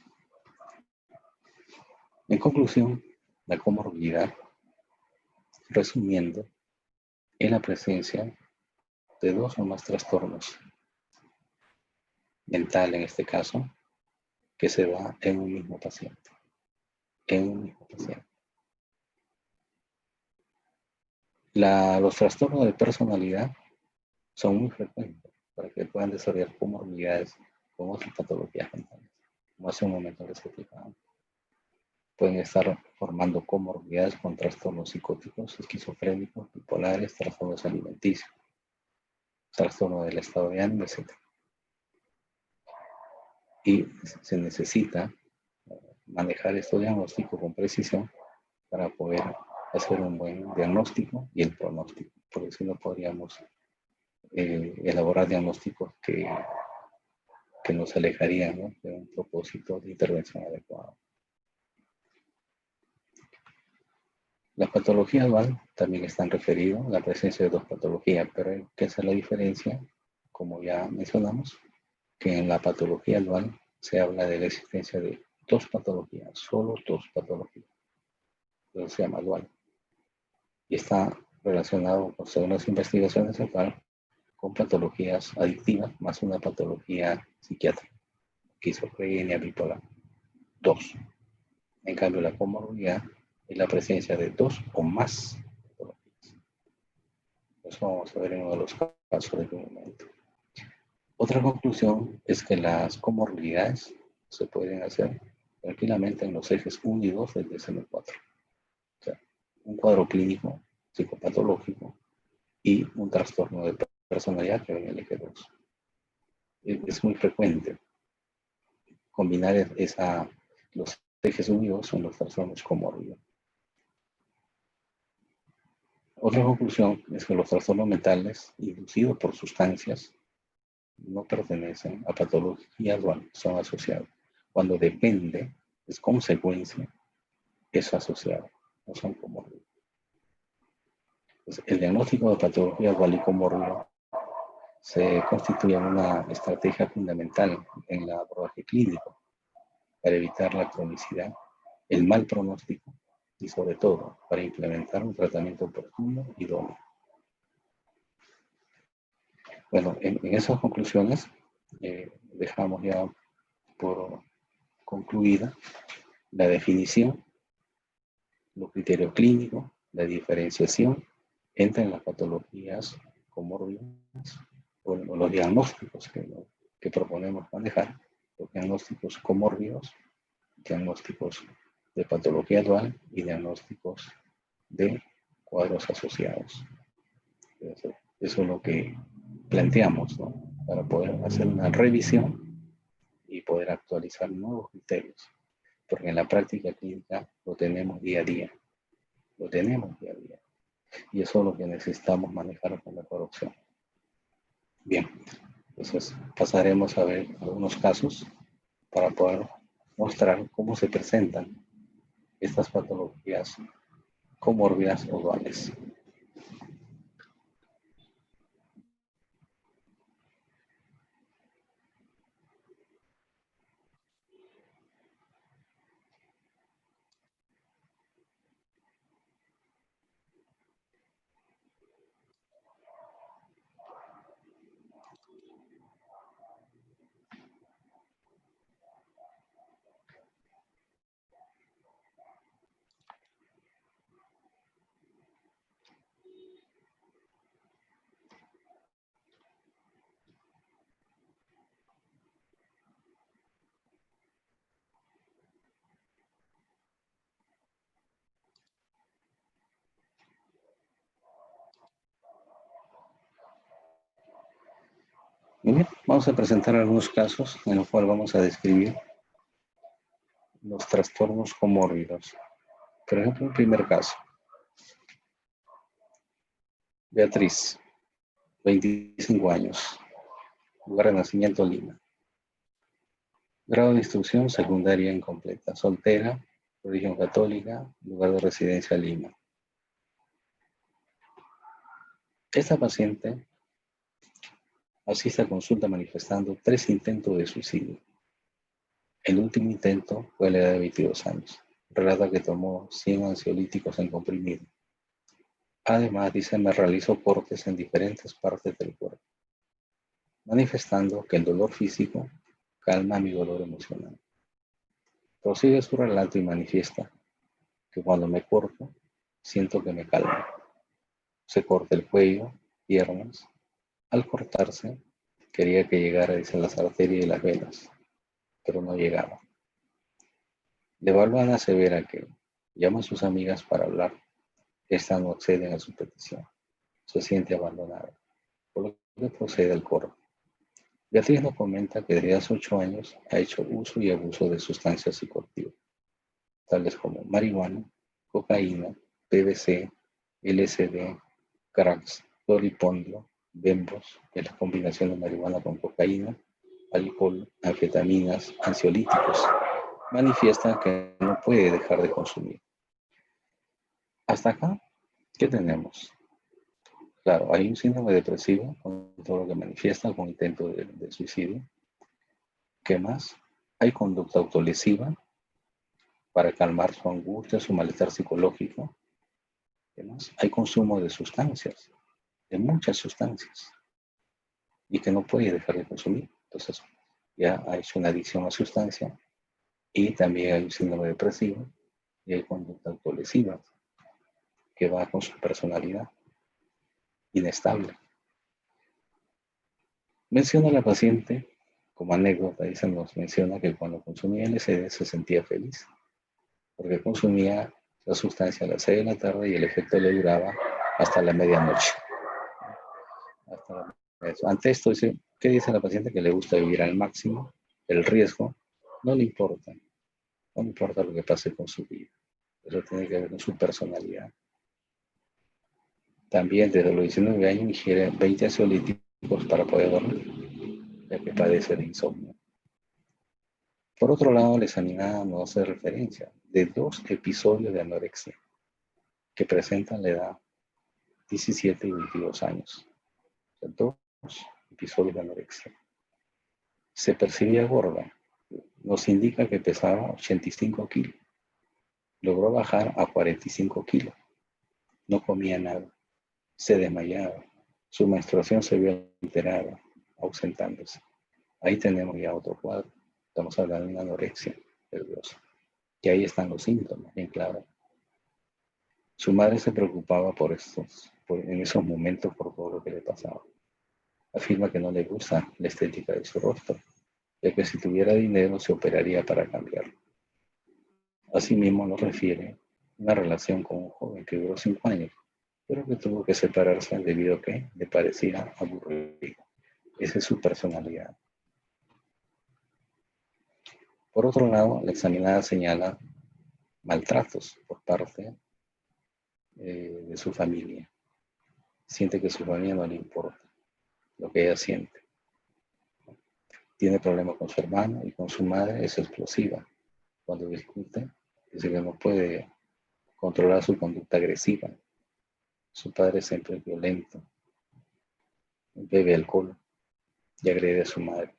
En conclusión, la comorbilidad, resumiendo, es la presencia de dos o más trastornos mental en este caso, que se da en un mismo paciente. Los trastornos de personalidad son muy frecuentes para que puedan desarrollar comorbilidades con otras patologías mentales, como hace un momento les explicaba. Pueden estar formando comorbilidades con trastornos psicóticos, esquizofrénicos, bipolares, trastornos alimenticios, trastorno del estado de ánimo, etc. Y se necesita manejar estos diagnósticos con precisión para poder hacer un buen diagnóstico y el pronóstico, porque si no podríamos elaborar diagnósticos que nos alejarían, ¿no?, de un propósito de intervención adecuado. Las patologías dual también están referidas a la presencia de dos patologías, pero hay que hacer la diferencia, como ya mencionamos, que en la patología dual se habla de la existencia de dos patologías, solo dos patologías. Entonces se llama dual. Y está relacionado, según las investigaciones actuales, con patologías adictivas más una patología psiquiátrica, esquizofrenia, bipolar. Dos. En cambio, la comorbilidad es la presencia de dos o más patologías. Eso vamos a ver en uno de los casos de este momento. Otra conclusión es que las comorbilidades se pueden hacer tranquilamente en los ejes 1 y 2 del DSM-4. O sea, un cuadro clínico, psicopatológico y un trastorno de personalidad que viene en el eje 2. Es muy frecuente combinar los ejes 1 y 2 en los trastornos comórbidos. Otra conclusión es que los trastornos mentales inducidos por sustancias no pertenecen a patología dual, son asociados. Cuando depende, es consecuencia, es asociado, no son comórbidos. Pues, el diagnóstico de patología dual y comórbida se constituye en una estrategia fundamental en el abordaje clínico para evitar la cronicidad, el mal pronóstico y sobre todo para implementar un tratamiento oportuno y idóneo. Bueno, en esas conclusiones dejamos ya por concluida la definición, los criterios clínicos, la diferenciación entre las patologías comórbidas o los diagnósticos que proponemos manejar, los diagnósticos comórbidos, diagnósticos de patología dual y diagnósticos de cuadros asociados. Eso es lo que planteamos, ¿no? Para poder hacer una revisión y poder actualizar nuevos criterios, porque en la práctica clínica lo tenemos día a día, lo tenemos día a día, y eso es lo que necesitamos manejar con mejor opción. Bien, entonces pasaremos a ver algunos casos para poder mostrar cómo se presentan estas patologías comórbidas o duales. Muy bien, vamos a presentar algunos casos en los cuales vamos a describir los trastornos comórbidos. Por ejemplo, el primer caso. Beatriz, 25 años, lugar de nacimiento Lima. Grado de instrucción secundaria incompleta, soltera, religión católica, lugar de residencia Lima. Esta paciente asiste a consulta manifestando 3 intentos de suicidio. El último intento fue a la edad de 22 años. Relata que tomó 100 ansiolíticos en comprimido. Además, dice, me realizó cortes en diferentes partes del cuerpo, manifestando que el dolor físico calma mi dolor emocional. Prosigue su relato y manifiesta que cuando me corto, siento que me calma. Se corta el cuello, piernas. Al cortarse, quería que llegara, dice, las arterias y las venas, pero no llegaba. De Balbuena asevera que llama a sus amigas para hablar. Estas no acceden a su petición. Se siente abandonada, por lo que procede al corte. Beatriz nos comenta que desde hace 8 años ha hecho uso y abuso de sustancias psicoactivas, tales como marihuana, cocaína, PVC, LSD, cracks, dolipondio, bembos, que es la combinación de marihuana con cocaína, alcohol, anfetaminas, ansiolíticos. Manifiesta que no puede dejar de consumir. Hasta acá, ¿qué tenemos? Claro, hay un síndrome depresivo, con todo lo que manifiesta, con intento de suicidio. ¿Qué más? Hay conducta autolesiva para calmar su angustia, su malestar psicológico. ¿Qué más? Hay consumo de sustancias, de muchas sustancias, y que no puede dejar de consumir. Entonces, ya ha hecho una adicción a sustancia, y también hay un síndrome depresivo, y hay conducta autolesiva, que va con su personalidad inestable. Menciona a la paciente, como anécdota, nos menciona que cuando consumía LSD se sentía feliz, porque consumía la sustancia a las 6 de la tarde y el efecto le duraba hasta la medianoche. Ante esto, ¿qué dice la paciente? Que le gusta vivir al máximo, el riesgo no le importa, no le importa lo que pase con su vida. Eso tiene que ver con su personalidad. También desde los 19 años ingiere 20 ansiolíticos para poder dormir, ya que padece de insomnio. Por otro lado, la examinada nos hace referencia de 2 episodios de anorexia que presentan la edad 17 y 22 años. O sea, 2 episodios de anorexia. Se percibía gorda. Nos indica que pesaba 85 kilos. Logró bajar a 45 kilos. No comía nada. Se desmayaba. Su menstruación se vio alterada, ausentándose. Ahí tenemos ya otro cuadro. Estamos hablando de una anorexia nerviosa. Y ahí están los síntomas, bien claro. Su madre se preocupaba en esos momentos por todo lo que le pasaba. Afirma que no le gusta la estética de su rostro, ya que si tuviera dinero se operaría para cambiarlo. Asimismo nos refiere una relación con un joven que duró 5 años, pero que tuvo que separarse debido a que le parecía aburrido. Esa es su personalidad. Por otro lado, la examinada señala maltratos por parte de su familia. Siente que su familia no le importa lo que ella siente. Tiene problemas con su hermano y con su madre, es explosiva. Cuando discute, dice que no puede controlar su conducta agresiva. Su padre siempre es violento, bebe alcohol y agrede a su madre.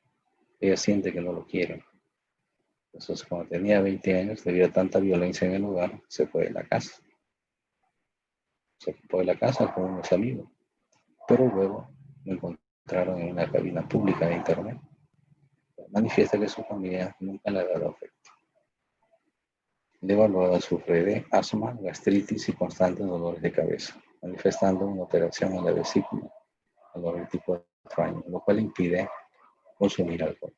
Ella siente que no lo quiere. Entonces, cuando tenía 20 años, debido a tanta violencia en el hogar, se fue de la casa. Se fue de la casa con unos amigos, pero luego lo encontraron en una cabina pública de internet. Manifiesta que su familia nunca le ha dado afecto. De evaluada sufre de asma, gastritis y constantes dolores de cabeza, manifestando una operación en la vesícula, dolor tipo extraño, lo cual impide consumir alcohol.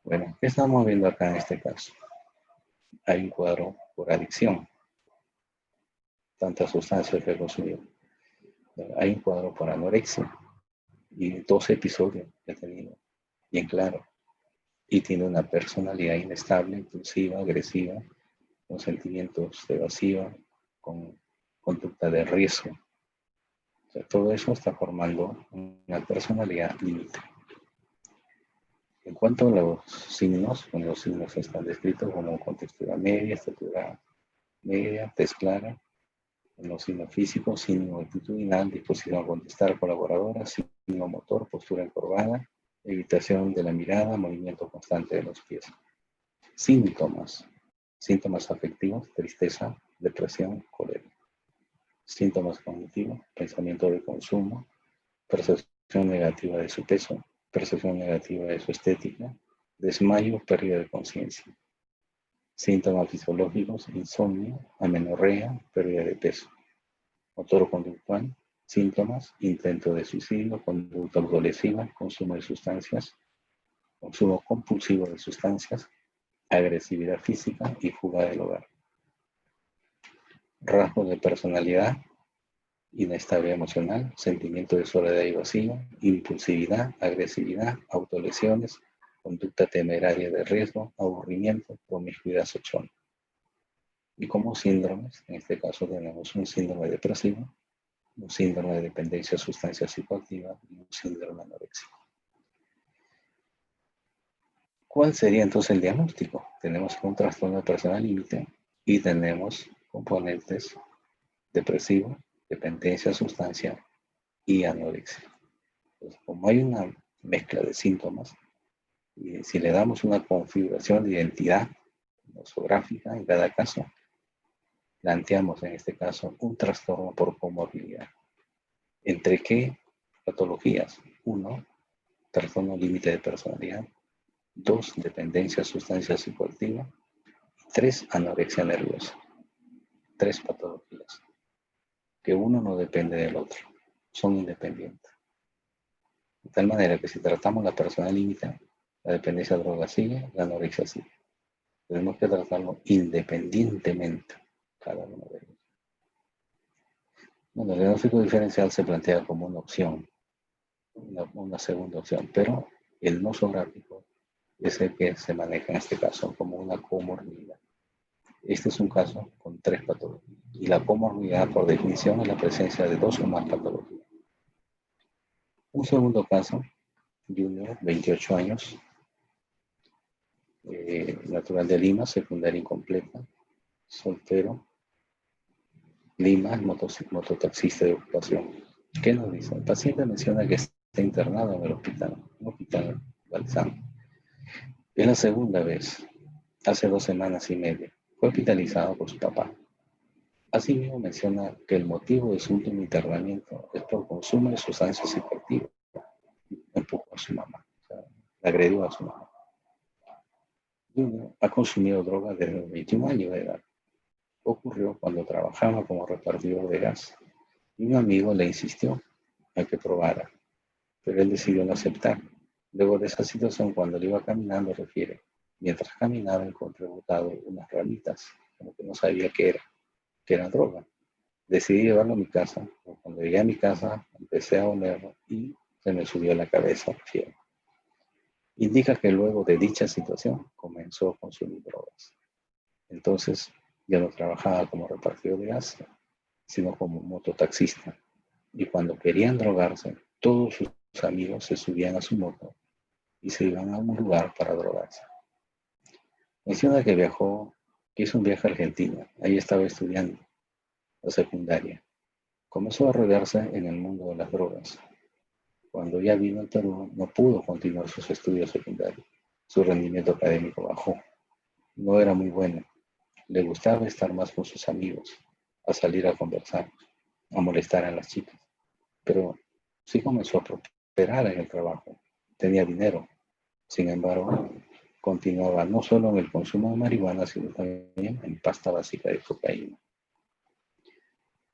Bueno, ¿qué estamos viendo acá en este caso? Hay un cuadro por adicción, tantas sustancias que ha consumido. Hay un cuadro por anorexia y 2 episodios que ha tenido, bien claro. Y tiene una personalidad inestable, impulsiva, agresiva, con sentimientos de evasiva, con conducta de riesgo. O sea, todo eso está formando una personalidad límite. En cuanto a los signos, bueno, los signos están descritos como contextura media, estatura media, tez clara. En los signos físicos, signo actitudinal, disposición a contestar, colaboradora, signo motor, postura encorvada, evitación de la mirada, movimiento constante de los pies. Síntomas. Síntomas afectivos, tristeza, depresión, cólera. Síntomas cognitivos, pensamiento de consumo, percepción negativa de su peso, percepción negativa de su estética, desmayo, pérdida de conciencia. Síntomas fisiológicos, insomnio, amenorrea, pérdida de peso. Motor conductual, síntomas, intento de suicidio, conducta autolesiva, consumo de sustancias, consumo compulsivo de sustancias, agresividad física y fuga del hogar. Rasgos de personalidad, inestabilidad emocional, sentimiento de soledad y vacío, impulsividad, agresividad, autolesiones, conducta temeraria de riesgo, aburrimiento, promiscuidad sexual. Y como síndromes, en este caso tenemos un síndrome depresivo, un síndrome de dependencia a sustancias psicoactivas y un síndrome anoréxico. ¿Cuál sería entonces el diagnóstico? Tenemos un trastorno de personalidad límite y tenemos componentes depresivos, dependencia a sustancia y anorexia. Entonces, como hay una mezcla de síntomas, y si le damos una configuración de identidad nosográfica en cada caso, planteamos en este caso un trastorno por comorbilidad. ¿Entre qué patologías? 1, trastorno límite de personalidad. 2, dependencia a sustancias psicoactivas. 3, anorexia nerviosa. 3 patologías. Que uno no depende del otro. Son independientes. De tal manera que si tratamos la personalidad límite, la dependencia de drogas sigue, la anorexia sigue. Tenemos que tratarlo independientemente, cada uno de ellos. Bueno, el diagnóstico diferencial se plantea como una opción, una segunda opción, pero el nosográfico es el que se maneja en este caso como una comorbilidad. Este es un caso con 3 patologías. Y la comorbilidad, por definición, es la presencia de 2 o más patologías. Un segundo caso, Junior, 28 años, natural de Lima, secundaria incompleta, soltero, Lima, mototaxista de ocupación. ¿Qué nos dice? El paciente menciona que está internado en el hospital, un hospital Balsam. Es la segunda vez, hace 2 semanas y media. Fue hospitalizado por su papá. Asimismo menciona que el motivo de su último internamiento es por consumo de sustancias psicoactivas. Empujó a su mamá, o sea, agredió a su mamá. Junior ha consumido drogas desde los 21 años de edad. Ocurrió cuando trabajaba como repartidor de gas y un amigo le insistió a que probara, pero él decidió no aceptar. Luego de esa situación, cuando él iba caminando, refiere, mientras caminaba encontré botado unas ramitas, como que no sabía qué era droga. Decidí llevarlo a mi casa. Cuando llegué a mi casa, empecé a olerlo y se me subió la cabeza, refiere. Indica que luego de dicha situación comenzó a consumir drogas. Entonces ya no trabajaba como repartidor de gas, sino como mototaxista. Y cuando querían drogarse, todos sus amigos se subían a su moto y se iban a un lugar para drogarse. Menciona que hizo un viaje a Argentina. Ahí estaba estudiando la secundaria. Comenzó a rodearse en el mundo de las drogas. Cuando ya vino al Perú, no pudo continuar sus estudios secundarios. Su rendimiento académico bajó. No era muy bueno. Le gustaba estar más con sus amigos, a salir a conversar, a molestar a las chicas. Pero sí comenzó a prosperar en el trabajo. Tenía dinero. Sin embargo, continuaba no solo en el consumo de marihuana, sino también en pasta básica de cocaína.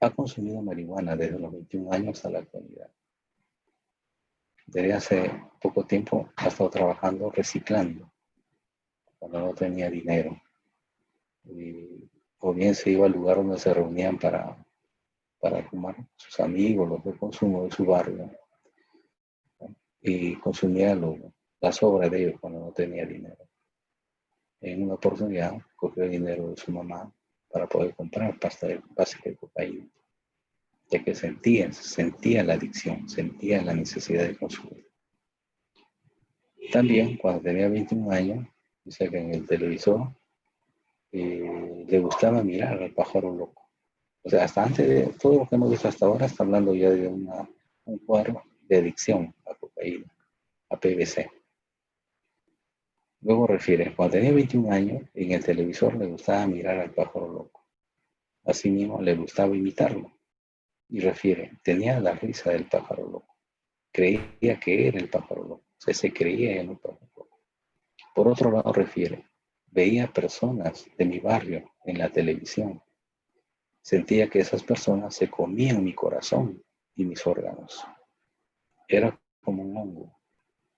Ha consumido marihuana desde los 21 años hasta la actualidad. Desde hace poco tiempo ha estado trabajando reciclando, cuando no tenía dinero. O bien se iba al lugar donde se reunían para fumar sus amigos, los de consumo de su barrio, ¿no? Y consumía la sobra de ellos cuando no tenía dinero. En una oportunidad cogió el dinero de su mamá para poder comprar pasta básica de cocaína, ya que sentía la adicción, sentía la necesidad de consumir. También cuando tenía 21 años, dice que en el televisor le gustaba mirar al pájaro loco. O sea, hasta antes de todo lo que hemos visto hasta ahora, está hablando ya de un cuadro de adicción a cocaína, a PVC. Luego refiere, cuando tenía 21 años, en el televisor le gustaba mirar al pájaro loco. Asimismo, le gustaba imitarlo. Y refiere, tenía la risa del pájaro loco. Creía que era el pájaro loco. O sea, se creía en un pájaro loco. Por otro lado, refiere, veía personas de mi barrio en la televisión. Sentía que esas personas se comían mi corazón y mis órganos. Era como un hongo,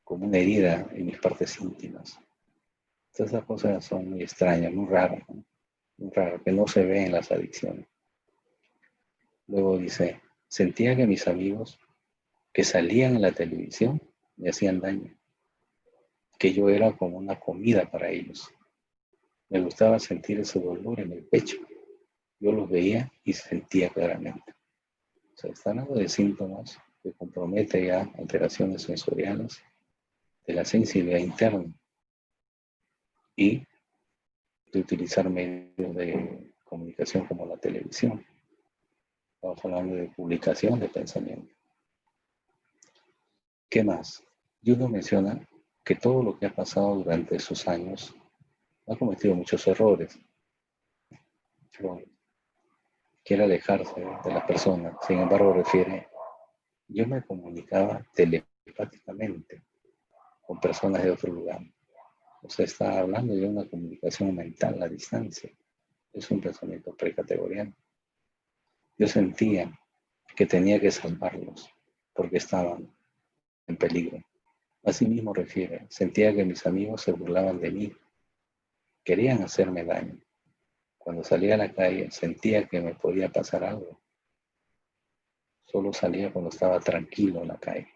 como una herida en mis partes íntimas. Estas cosas son muy extrañas, muy raras, ¿no? Muy raras, que no se ven en las adicciones. Luego dice, sentía que mis amigos que salían en la televisión me hacían daño, que yo era como una comida para ellos. Me gustaba sentir ese dolor en el pecho. Yo los veía y sentía claramente. O sea, está hablando de síntomas que comprometen ya alteraciones sensoriales de la sensibilidad interna y de utilizar medios de comunicación como la televisión. Estamos hablando de publicación de pensamiento. ¿Qué más? Juno menciona que todo lo que ha pasado durante esos años ha cometido muchos errores. Pero quiere alejarse de la persona. Sin embargo, refiere, yo me comunicaba telepáticamente con personas de otro lugar. O sea, está hablando de una comunicación mental a distancia. Es un pensamiento precategorial. Yo sentía que tenía que salvarlos porque estaban en peligro. Asimismo refiere, sentía que mis amigos se burlaban de mí, querían hacerme daño. Cuando salía a la calle sentía que me podía pasar algo. Solo salía cuando estaba tranquilo en la calle.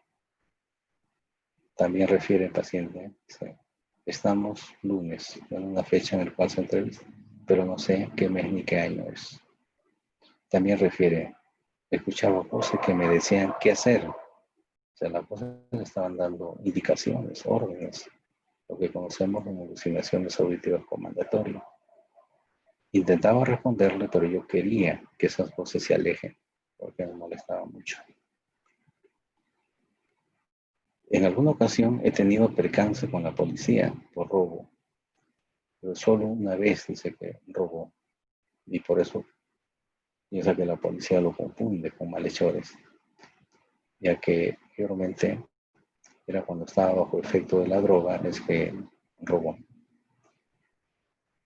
También refiere el paciente, dice, estamos lunes, en una fecha en la cual se entrevista, pero no sé qué mes ni qué año es. También refiere, escuchaba voces que me decían qué hacer. O sea, las voces me estaban dando indicaciones, órdenes, lo que conocemos como alucinaciones auditivas comandatorias. Intentaba responderle, pero yo quería que esas voces se alejen, porque me molestaba mucho. En alguna ocasión he tenido percance con la policía por robo, pero solo una vez dice que robó, y por eso piensa que la policía lo confunde con malhechores, ya que mayormente era cuando estaba bajo efecto de la droga, es que robó.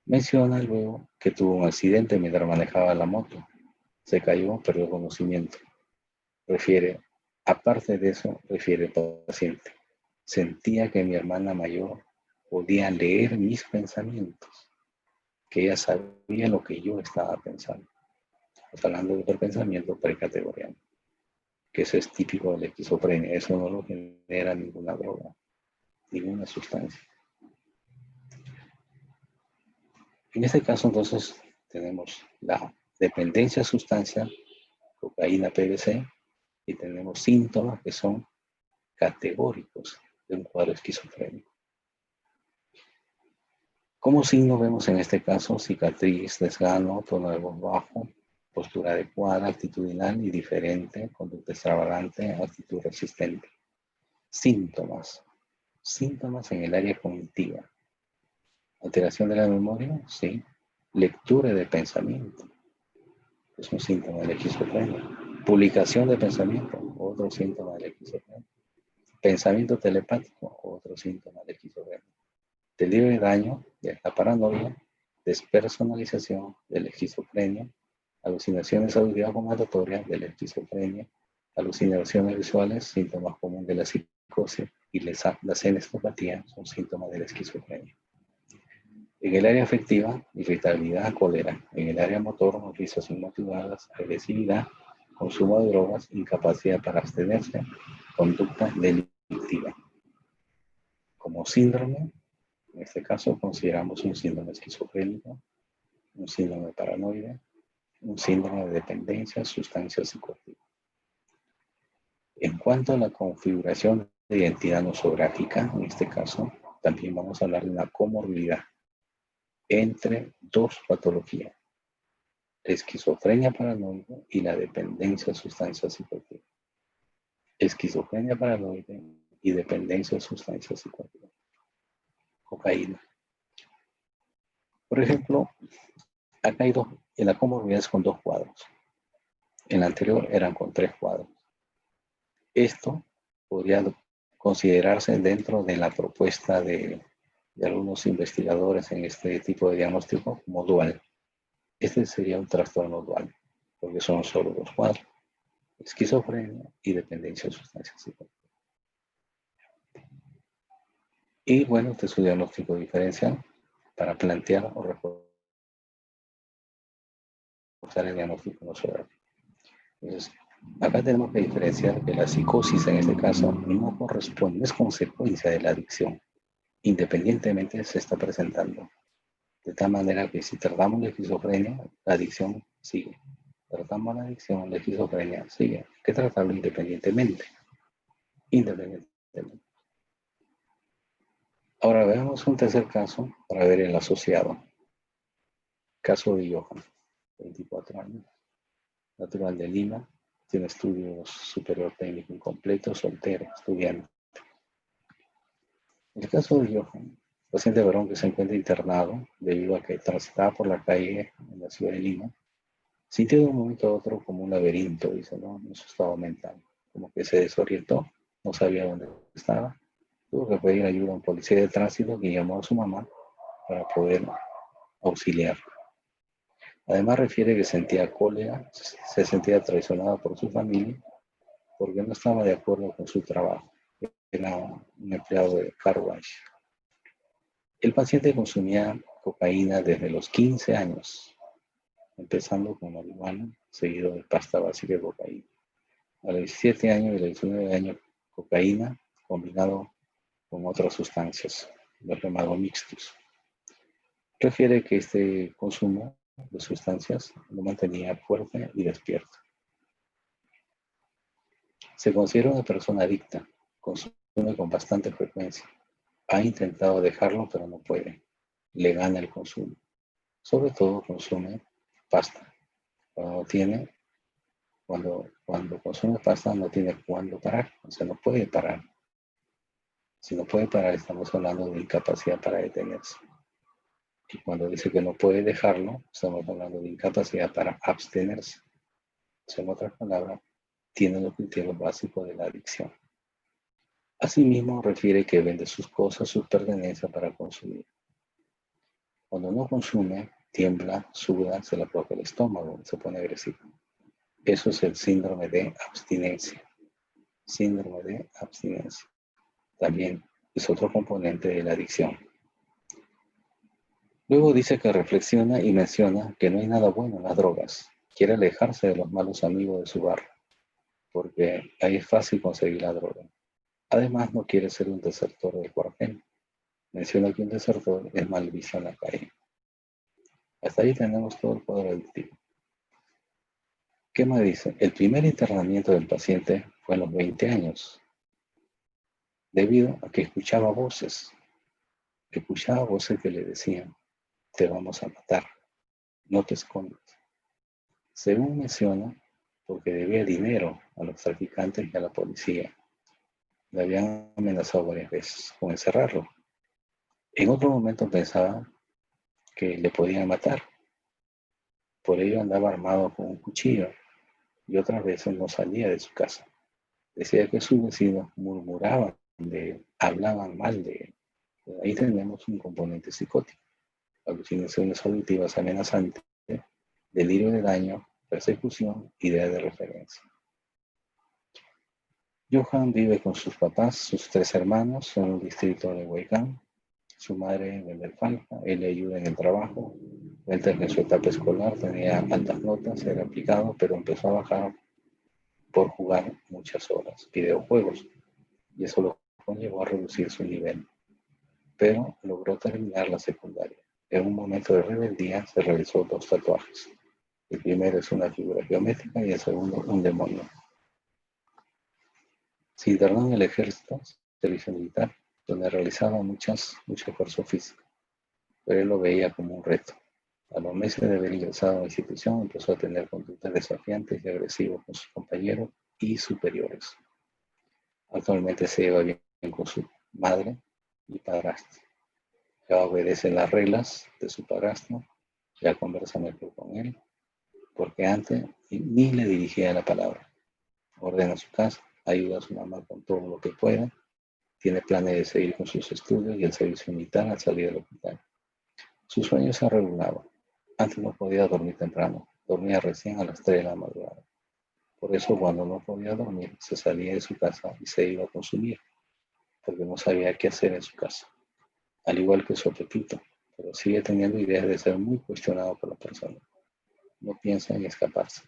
Menciona luego que tuvo un accidente mientras manejaba la moto. Se cayó, perdió conocimiento. Aparte de eso, refiere el paciente. Sentía que mi hermana mayor podía leer mis pensamientos, que ella sabía lo que yo estaba pensando. Estamos hablando del pensamiento precategorial, que eso es típico de la esquizofrenia. Eso no lo genera ninguna droga, ninguna sustancia. En este caso, entonces, tenemos la dependencia a sustancia, cocaína, PVC, y tenemos síntomas que son categóricos de un cuadro esquizofrénico. Como signo vemos en este caso cicatriz, desgano, tono de voz bajo, postura adecuada, actitudinal y diferente, conducta extravagante, actitud resistente. Síntomas. Síntomas en el área cognitiva. Alteración de la memoria, sí. Lectura de pensamiento. Es un síntoma de la esquizofrenia. Publicación de pensamiento, otro síntoma de la esquizofrenia. Pensamiento telepático, otro síntoma de la esquizofrenia. Delirio de daño de la paranoia, despersonalización de la esquizofrenia, alucinaciones auditivas o mandatorias de la esquizofrenia, alucinaciones visuales, síntomas comunes de la psicosis, y la senestopatía son síntomas de la esquizofrenia. En el área afectiva, irritabilidad, cólera. En el área motor, risas inmotivadas, agresividad, consumo de drogas, incapacidad para abstenerse, conducta delictiva. Como síndrome, en este caso consideramos un síndrome esquizofrénico, un síndrome paranoide, un síndrome de dependencia a sustancias psicoactivas. En cuanto a la configuración de identidad nosográfica, en este caso, también vamos a hablar de una comorbilidad entre dos patologías, la esquizofrenia paranoide y la dependencia a sustancias psicoactivas. Esquizofrenia paranoide y dependencia a sustancias psicoactivas. Cocaína. Por ejemplo, acá hay en la comorbilidad es con 2 cuadros. En la anterior eran con 3 cuadros. Esto podría considerarse dentro de la propuesta de algunos investigadores en este tipo de diagnóstico como dual. Este sería un trastorno dual, porque son solo 2 cuadros: esquizofrenia y dependencia de sustancias psicoactivas. Y bueno, este es su diagnóstico diferencial para plantear o reforzar el diagnóstico nosográfico. Entonces, acá tenemos que diferenciar que la psicosis en este caso no corresponde, es consecuencia de la adicción, independientemente se está presentando. De tal manera que si tratamos la esquizofrenia, la adicción sigue. Tratamos la adicción, la esquizofrenia sigue. Hay que tratarlo independientemente. Independientemente. Ahora veamos un tercer caso para ver el asociado. Caso de Johan, 24 años, natural de Lima, tiene estudios superior técnico incompleto, soltero, estudiante. En el caso de Johan, paciente varón que se encuentra internado debido a que transitaba por la calle en la ciudad de Lima, sintió de un momento a otro como un laberinto, dice, ¿no? En su estado mental, como que se desorientó, no sabía dónde estaba, tuvo que pedir ayuda a un policía de tránsito que llamó a su mamá para poder auxiliar. Además refiere que sentía cólera, se sentía traicionado por su familia porque no estaba de acuerdo con su trabajo. Era un empleado de car wash. El paciente consumía cocaína desde los 15 años, empezando con marihuana, seguido de pasta básica de cocaína. A los 17 años y a los 19 años, cocaína combinado con otras sustancias, los llamados mixtos. Refiere que este consumo de sustancias lo mantenía fuerte y despierto. Se considera una persona adicta, consume con bastante frecuencia. Ha intentado dejarlo, pero no puede. Le gana el consumo. Sobre todo consume pasta. Cuando consume pasta no tiene cuándo parar, o sea, no puede parar. Si no puede parar, estamos hablando de incapacidad para detenerse. Y cuando dice que no puede dejarlo, estamos hablando de incapacidad para abstenerse. O sea, en otras palabras, tiene los criterios básicos de la adicción. Asimismo, refiere que vende sus cosas, sus pertenencias para consumir. Cuando no consume, tiembla, suda, se le afloja el estómago, se pone agresivo. Eso es el síndrome de abstinencia. Síndrome de abstinencia. También es otro componente de la adicción. Luego dice que reflexiona y menciona que no hay nada bueno en las drogas. Quiere alejarse de los malos amigos de su barrio, porque ahí es fácil conseguir la droga. Además, no quiere ser un desertor del cuartel. Menciona que un desertor es mal visto en la calle. Hasta ahí tenemos todo el poder adictivo. ¿Qué más dice? El primer internamiento del paciente fue a los 20 años, debido a que escuchaba voces que le decían, te vamos a matar, no te escondas. Según menciona, porque debía dinero a los traficantes y a la policía. Le habían amenazado varias veces con encerrarlo. En otro momento pensaba que le podían matar. Por ello andaba armado con un cuchillo y otras veces no salía de su casa. Decía que sus vecinos murmuraban de él, hablaban mal de él. Ahí tenemos un componente psicótico. Alucinaciones auditivas amenazantes, delirio de daño, persecución, idea de referencia. Johan vive con sus papás, sus 3 hermanos, en un distrito de Huaycán. Su madre vende alfalfa, él le ayuda en el trabajo. Cuenta que en su etapa escolar tenía altas notas, era aplicado, pero empezó a bajar por jugar muchas horas, videojuegos, y eso lo conllevó a reducir su nivel. Pero logró terminar la secundaria. En un momento de rebeldía se realizó 2 tatuajes. El primero es una figura geométrica y el segundo un demonio. Se internó en el ejército, servicio militar, donde realizaba mucho esfuerzo físico, pero él lo veía como un reto. A los meses de haber ingresado a la institución, empezó a tener conductas desafiantes y agresivas con sus compañeros y superiores. Actualmente se lleva bien con su madre y padrastro. Ya obedece las reglas de su padrastro, ya conversa mejor con él, porque antes ni le dirigía la palabra. Ordena su casa, ayuda a su mamá con todo lo que pueda, tiene planes de seguir con sus estudios y el servicio militar al salir del hospital. Sus sueños se regulaban. Antes no podía dormir temprano, dormía recién a las 3 de la madrugada. Por eso cuando no podía dormir, se salía de su casa y se iba a consumir, porque no sabía qué hacer en su casa. Al igual que su apetito, pero sigue teniendo ideas de ser muy cuestionado por la persona. No piensa en escaparse,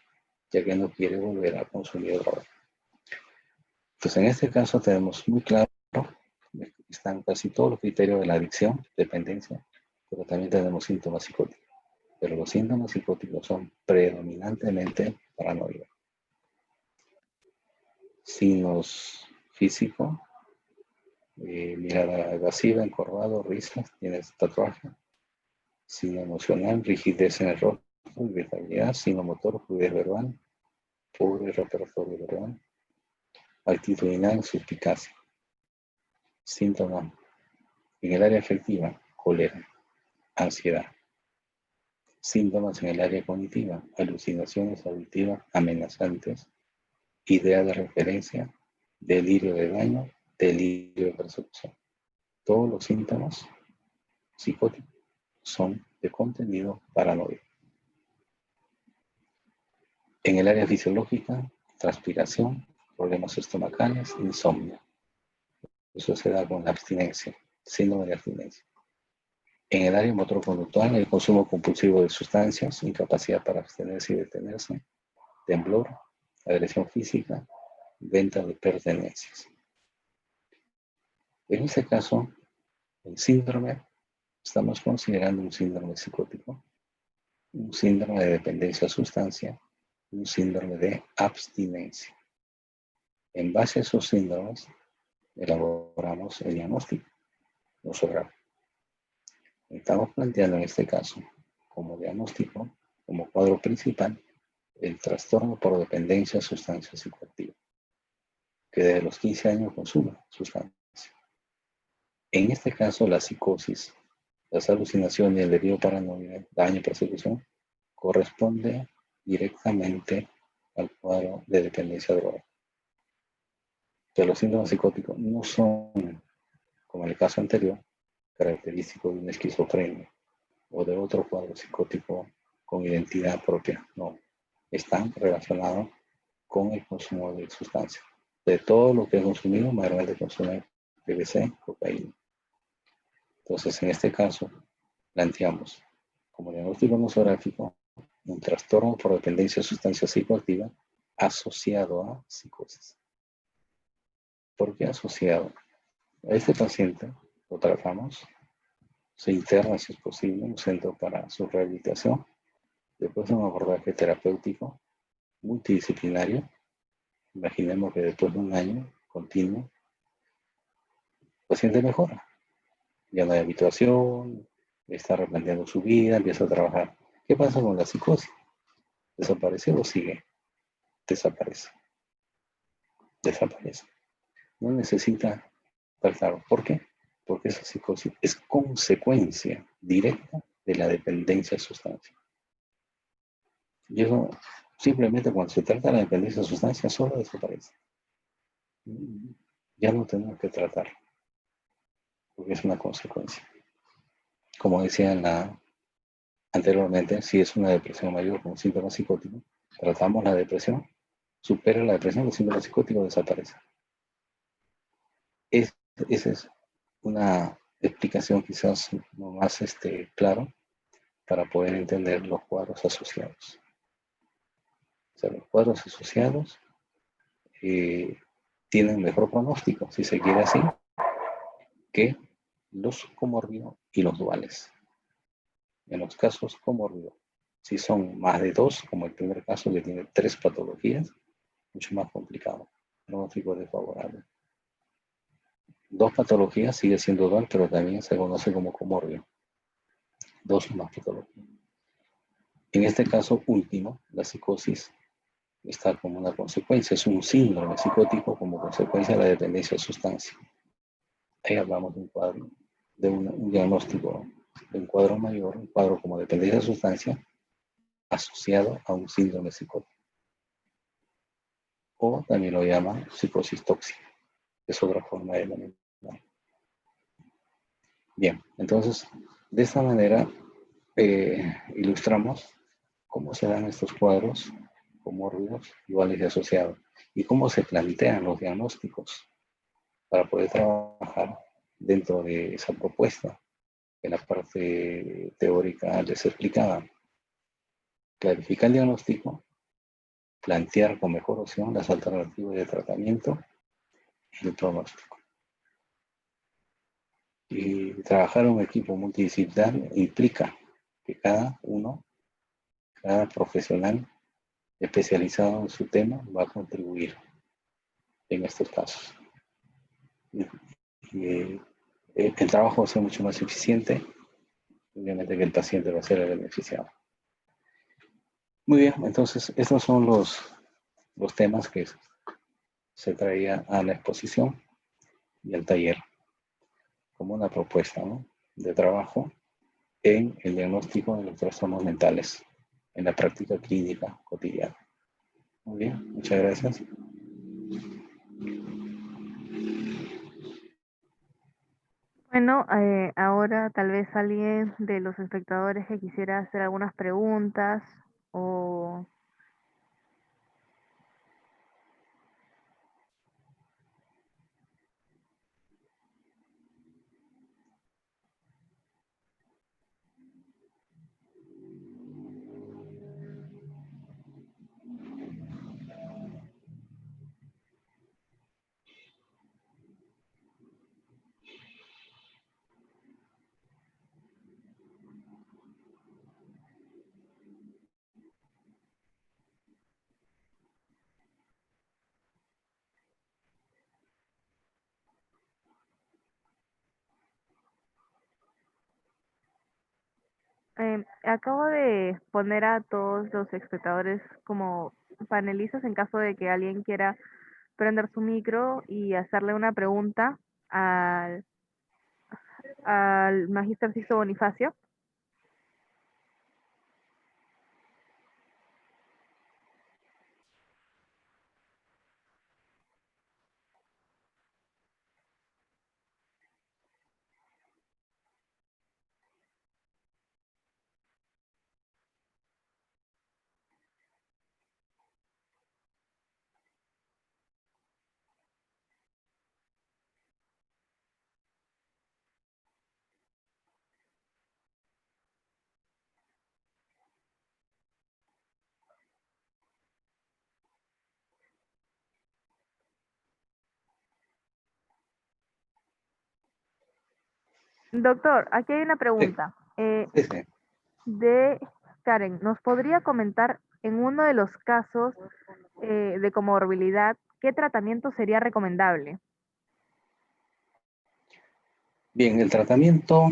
ya que no quiere volver a consumir droga. Pues en este caso tenemos muy claro, están casi todos los criterios de la adicción, dependencia, pero también tenemos síntomas psicóticos. Pero los síntomas psicóticos son predominantemente paranoia. Signos físicos, mirada evasiva, encorvado, risas, tienes tatuaje. Signo emocional, rigidez en el rostro, irritabilidad. Signo motor, fluidez verbal, pobre repertorio verbal. Actitudinal, suspicacia. Síntomas en el área afectiva, cólera, ansiedad. Síntomas en el área cognitiva, alucinaciones auditivas amenazantes, idea de referencia, delirio de daño, delirio de persecución. Todos los síntomas psicóticos son de contenido paranoico. En el área fisiológica, transpiración, problemas estomacales, insomnio. Eso se da con la abstinencia, síndrome de abstinencia. En el área motor-conductual, el consumo compulsivo de sustancias, incapacidad para abstenerse y detenerse, temblor, agresión física, venta de pertenencias. En este caso, el síndrome, estamos considerando un síndrome psicótico, un síndrome de dependencia a sustancia, un síndrome de abstinencia. En base a esos síndromes, elaboramos el diagnóstico nosográfico. Estamos planteando en este caso como diagnóstico, como cuadro principal, el trastorno por dependencia a sustancias psicoactivas, que desde los 15 años consume sustancias. En este caso, la psicosis, las alucinaciones y el delirio paranoide, daño y persecución, corresponde directamente al cuadro de dependencia a droga. Pero los síntomas psicóticos no son, como en el caso anterior, característicos de una esquizofrenia o de otro cuadro psicótico con identidad propia. No, están relacionados con el consumo de sustancias. De todo lo que he consumido, mayormente consume PVC, cocaína. Entonces, en este caso, planteamos como diagnóstico nosográfico un trastorno por dependencia de sustancia psicoactiva asociado a psicosis. ¿Por qué asociado? A este paciente lo tratamos, se interna si es posible en un centro para su rehabilitación, después de un abordaje terapéutico multidisciplinario. Imaginemos que después de un año continuo, el paciente mejora. Ya no hay habituación, está replanteando su vida, empieza a trabajar. ¿Qué pasa con la psicosis? ¿Desaparece o sigue? Desaparece. Desaparece. No necesita estar claro. ¿Por qué? Porque esa psicosis es consecuencia directa de la dependencia de sustancia. Y eso simplemente cuando se trata de la dependencia de sustancia solo desaparece. Ya no tenemos que tratar, porque es una consecuencia. Como decía anteriormente, si es una depresión mayor con síntomas psicóticos, tratamos la depresión, supera la depresión, los síntomas psicóticos desaparecen. Esa es una explicación quizás no más claro para poder entender los cuadros asociados. O sea, los cuadros asociados tienen mejor pronóstico, si se quiere así, que los comórbidos y los duales. En los casos comórbidos, si son más de dos, como el primer caso que tiene 3 patologías, mucho más complicado, pronóstico desfavorable. 2 patologías sigue siendo dual, pero también se conoce como comórbido. 2 o más patologías. En este caso último, la psicosis está como una consecuencia, es un síndrome psicótico como consecuencia de la dependencia de sustancia. Ahí hablamos de un cuadro, de un diagnóstico, de un cuadro mayor, un cuadro como dependencia de sustancia asociado a un síndrome psicótico. O también lo llaman psicosis tóxica, que es otra forma de denominar. Bien, entonces, de esta manera ilustramos cómo se dan estos cuadros comórbidos, duales y asociados, y cómo se plantean los diagnósticos para poder trabajar dentro de esa propuesta. En la parte teórica les explicaba, clarificar el diagnóstico, plantear con mejor opción las alternativas de tratamiento y el pronóstico. Y trabajar en un equipo multidisciplinar implica que cada profesional especializado en su tema va a contribuir en estos casos. Y el trabajo va a ser mucho más eficiente, obviamente que el paciente va a ser el beneficiado. Muy bien, entonces estos son los temas que se traía a la exposición y al taller como una propuesta, ¿no?, de trabajo en el diagnóstico de los trastornos mentales en la práctica clínica cotidiana. Muy bien, muchas gracias. Bueno, ahora tal vez alguien de los espectadores que quisiera hacer algunas preguntas o... Acabo de poner a todos los espectadores como panelistas en caso de que alguien quiera prender su micro y hacerle una pregunta al, al magíster Sixto Bonifacio. Doctor, aquí hay una Sí, pregunta sí, sí. de Karen. ¿Nos podría comentar en uno de los casos de comorbilidad qué tratamiento sería recomendable? Bien, el tratamiento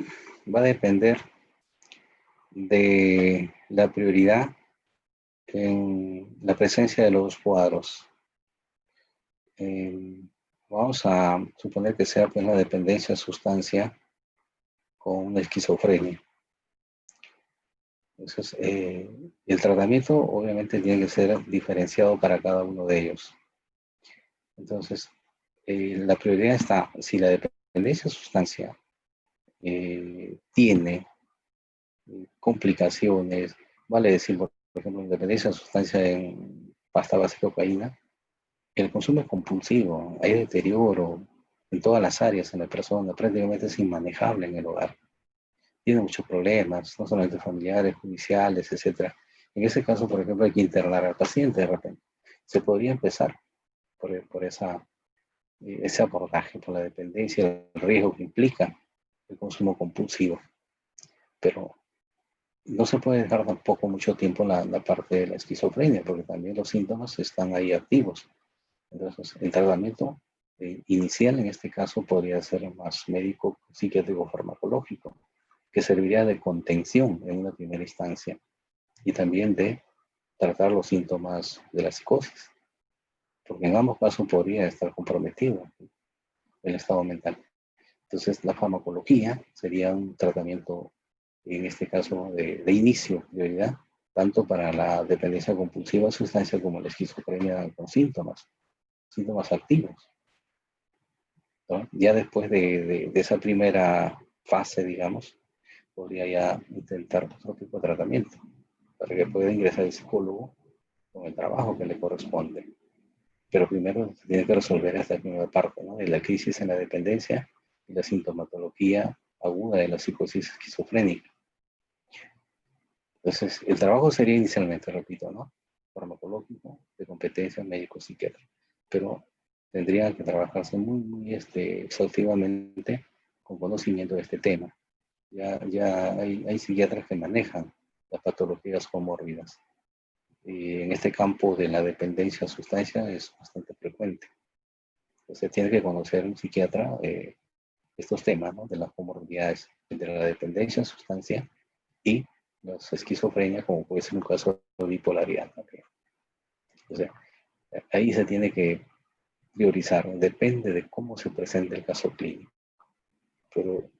va a depender de la prioridad en la presencia de los cuadros. Eh, Vamos a suponer que sea pues, la dependencia a sustancia con una esquizofrenia. Entonces, el tratamiento obviamente tiene que ser diferenciado para cada uno de ellos. Entonces, la prioridad está, si la dependencia a sustancia tiene complicaciones, vale decir, por ejemplo, dependencia de sustancia en pasta base de cocaína, el consumo es compulsivo, hay deterioro en todas las áreas en la persona, prácticamente es inmanejable en el hogar. Tiene muchos problemas, no solamente familiares, judiciales, etcétera. En ese caso, por ejemplo, hay que internar al paciente de repente. Se podría empezar por ese abordaje, por la dependencia, el riesgo que implica el consumo compulsivo. Pero no se puede dejar tampoco mucho tiempo la parte de la esquizofrenia, porque también los síntomas están ahí activos. Entonces, el tratamiento inicial en este caso podría ser más médico, psiquiátrico, farmacológico, que serviría de contención en una primera instancia y también de tratar los síntomas de la psicosis, porque en ambos casos podría estar comprometido el estado mental. Entonces, la farmacología sería un tratamiento, en este caso, de inicio, prioridad, tanto para la dependencia compulsiva de sustancia como la esquizofrenia con síntomas activos, ¿no? Ya después de esa primera fase, digamos, podría ya intentar otro tipo de tratamiento para que pueda ingresar el psicólogo con el trabajo que le corresponde. Pero primero se tiene que resolver esta primera parte, ¿no? De la crisis en la dependencia y la sintomatología aguda de la psicosis esquizofrénica. Entonces, el trabajo sería inicialmente, repito, ¿no? Farmacológico, de competencia médico-psiquiatra. Pero tendría que trabajarse muy exhaustivamente con conocimiento de este tema. Ya hay psiquiatras que manejan las patologías comórbidas. Y en este campo de la dependencia a sustancia es bastante frecuente. Entonces tiene que conocer un psiquiatra estos temas, ¿no? De las comorbilidades, de la dependencia a sustancia y las esquizofrenia, como puede ser un caso de bipolaridad también. O sea, ahí se tiene que priorizar, depende de cómo se presente el caso clínico. Pero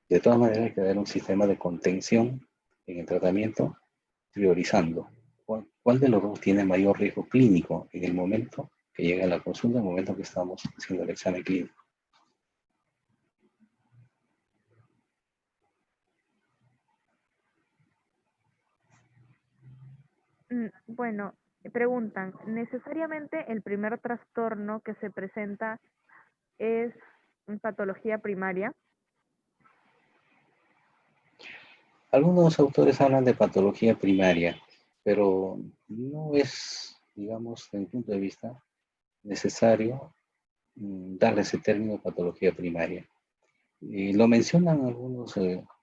de todas maneras hay que dar un sistema de contención en el tratamiento, priorizando cuál de los dos tiene mayor riesgo clínico en el momento que llega a la consulta, en el momento que estamos haciendo el examen clínico. Bueno, preguntan, ¿necesariamente el primer trastorno que se presenta es patología primaria? Algunos autores hablan de patología primaria, pero no es, digamos, desde mi punto de vista, necesario darle ese término patología primaria. Y lo mencionan algunos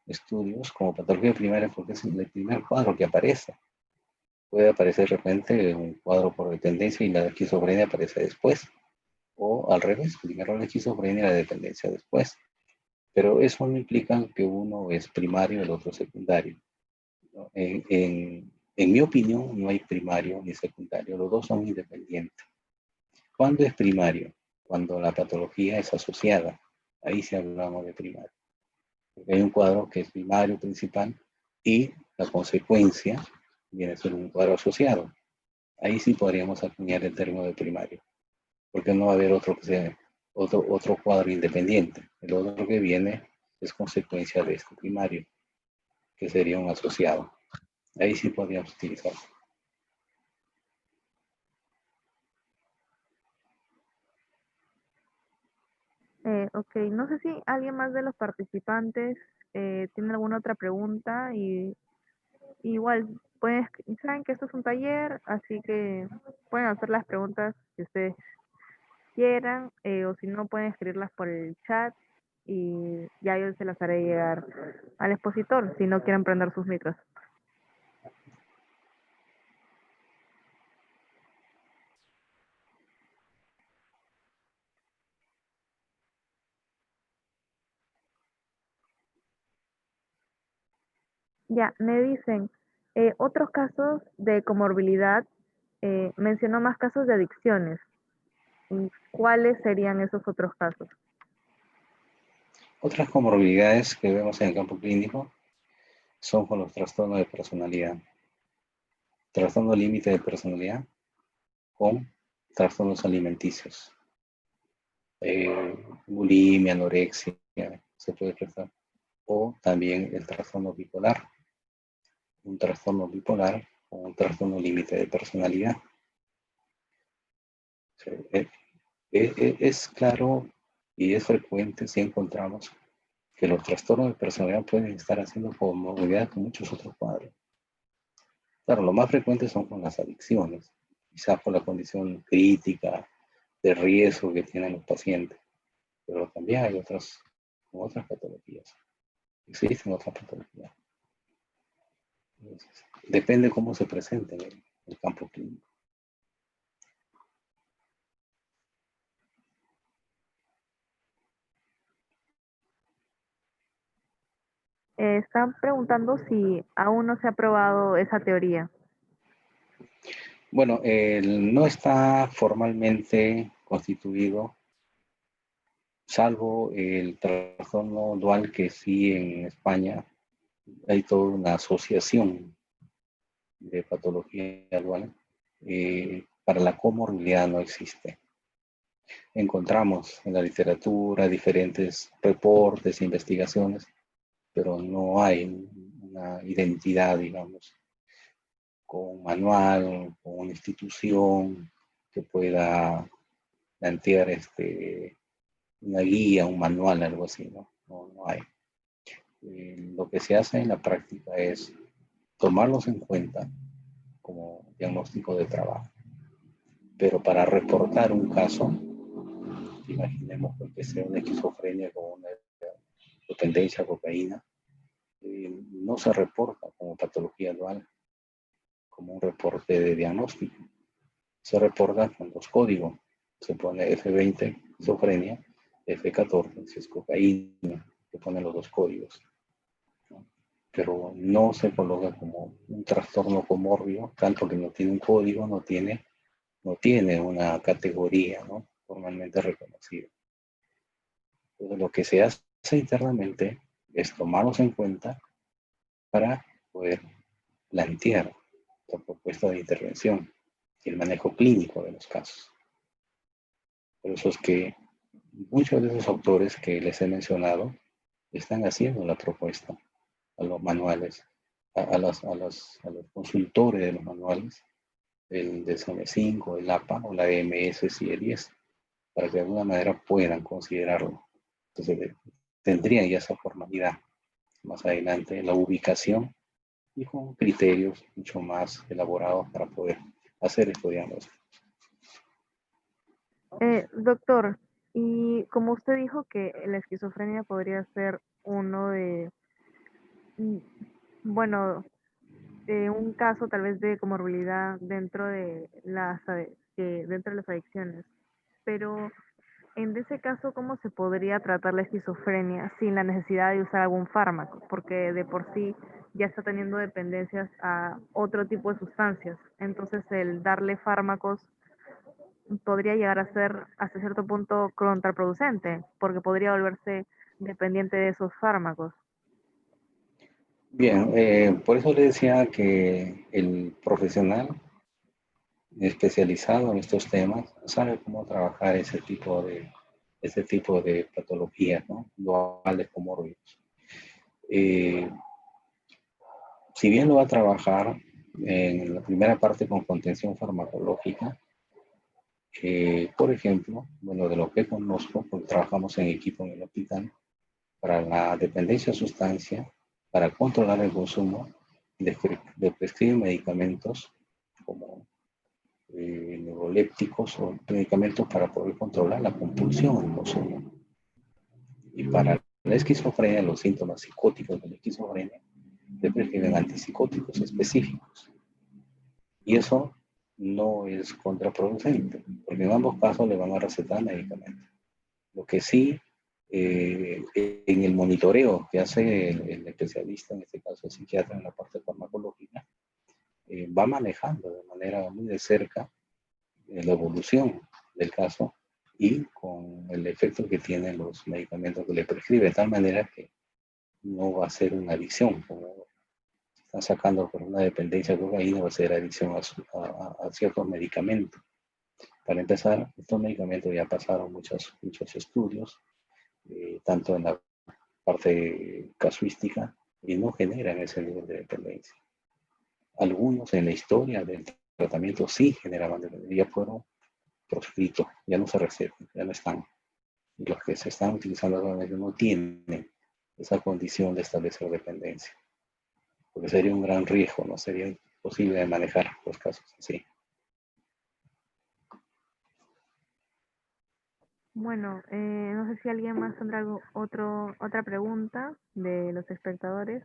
estudios como patología primaria porque es el primer cuadro que aparece. Puede aparecer de repente un cuadro por dependencia y la esquizofrenia aparece después. O al revés, primero la esquizofrenia y la dependencia después. Pero eso no implica que uno es primario y el otro secundario. ¿no? En mi opinión, no hay primario ni secundario, los dos son independientes. ¿Cuándo es primario? Cuando la patología es asociada. Ahí sí hablamos de primario. Porque hay un cuadro que es primario principal y la consecuencia viene a ser un cuadro asociado. Ahí sí podríamos acuñar el término de primario, porque no va a haber otro que sea otro cuadro independiente. El otro que viene es consecuencia de este primario, que sería un asociado. Ahí sí podríamos utilizarlo. Ok, no sé si alguien más de los participantes tiene alguna otra pregunta y igual, pues saben que esto es un taller, así que pueden hacer las preguntas que ustedes quieran, o si no pueden escribirlas por el chat y ya yo se las haré llegar al expositor si no quieren prender sus micros. Ya, me dicen, otros casos de comorbilidad, mencionó más casos de adicciones. ¿Cuáles serían esos otros casos? Otras comorbilidades que vemos en el campo clínico son con los trastornos de personalidad. Trastorno límite de personalidad con trastornos alimenticios. Bulimia, anorexia, se puede prestar. O también el trastorno bipolar. Un trastorno bipolar o un trastorno límite de personalidad. Es claro y es frecuente si encontramos que los trastornos de personalidad pueden estar haciendo comorbilidad con muchos otros cuadros. Claro, lo más frecuente son con las adicciones, quizás por la condición crítica de riesgo que tienen los pacientes, pero también hay otras patologías. Existen otras patologías. Entonces, depende cómo se presente en el campo clínico. Están preguntando si aún no se ha probado esa teoría. Bueno, no está formalmente constituido, salvo el trastorno dual que sí en España hay toda una asociación de patología dual. Para la comorbilidad no existe. Encontramos en la literatura diferentes reportes, investigaciones, pero no hay una identidad, digamos, con un manual, con una institución que pueda plantear una guía, un manual, algo así, ¿no? No hay. Lo que se hace en la práctica es tomarlos en cuenta como diagnóstico de trabajo. Pero para reportar un caso, imaginemos que sea una esquizofrenia con una dependencia a cocaína, no se reporta como patología dual, como un reporte de diagnóstico. Se reporta con dos códigos. Se pone F20, esquizofrenia, F14, si es cocaína, se ponen los dos códigos. ¿No? Pero no se coloca como un trastorno comórbido, tanto que no tiene un código, no tiene una categoría, ¿no?, formalmente reconocida. Entonces, lo que se hace internamente es tomarlos en cuenta para poder plantear la propuesta de intervención y el manejo clínico de los casos. Por eso es que muchos de esos autores que les he mencionado están haciendo la propuesta a los manuales, a los consultores de los manuales, el DSM-5, el APA o la EMS CIE 10, para que de alguna manera puedan considerarlo. Entonces, tendrían ya esa formalidad más adelante, la ubicación y con criterios mucho más elaborados para poder hacer estos diagnósticos. Doctor, y como usted dijo que la esquizofrenia podría ser uno de, mm, bueno, un caso tal vez de comorbilidad dentro de dentro de las adicciones, pero en ese caso, ¿cómo se podría tratar la esquizofrenia sin la necesidad de usar algún fármaco? Porque de por sí ya está teniendo dependencias a otro tipo de sustancias. Entonces el darle fármacos podría llegar a ser hasta cierto punto contraproducente, porque podría volverse dependiente de esos fármacos. Bien, por eso le decía que el profesional especializado en estos temas sabe cómo trabajar ese tipo de patologías, ¿no? Duales comórbidos. Eh, si bien lo va a trabajar en la primera parte con contención farmacológica, por ejemplo, bueno, de lo que conozco, porque trabajamos en equipo en el hospital, para la dependencia a sustancia, para controlar el consumo, de prescribir medicamentos como neurolépticos o medicamentos para poder controlar la compulsión del consumo. Y para la esquizofrenia, los síntomas psicóticos de la esquizofrenia, se prescriben antipsicóticos específicos. Y eso no es contraproducente, porque en ambos casos le van a recetar medicamentos. Lo que sí, en el monitoreo que hace el especialista, en este caso el psiquiatra en la parte farmacológica, va manejando de manera muy de cerca la evolución del caso y con el efecto que tienen los medicamentos que le prescribe, de tal manera que no va a ser una adicción, como están sacando por una dependencia de cocaína, va a ser adicción a ciertos medicamentos. Para empezar, estos medicamentos ya pasaron muchos estudios, tanto en la parte casuística, y no generan ese nivel de dependencia. Algunos en la historia del tratamiento sí generaban dependencia, ya fueron proscritos, ya no se recetan, ya no están. Y los que se están utilizando actualmente no tienen esa condición de establecer dependencia, porque sería un gran riesgo, no sería posible de manejar los casos así. Bueno, no sé si alguien más tendrá otra pregunta de los espectadores.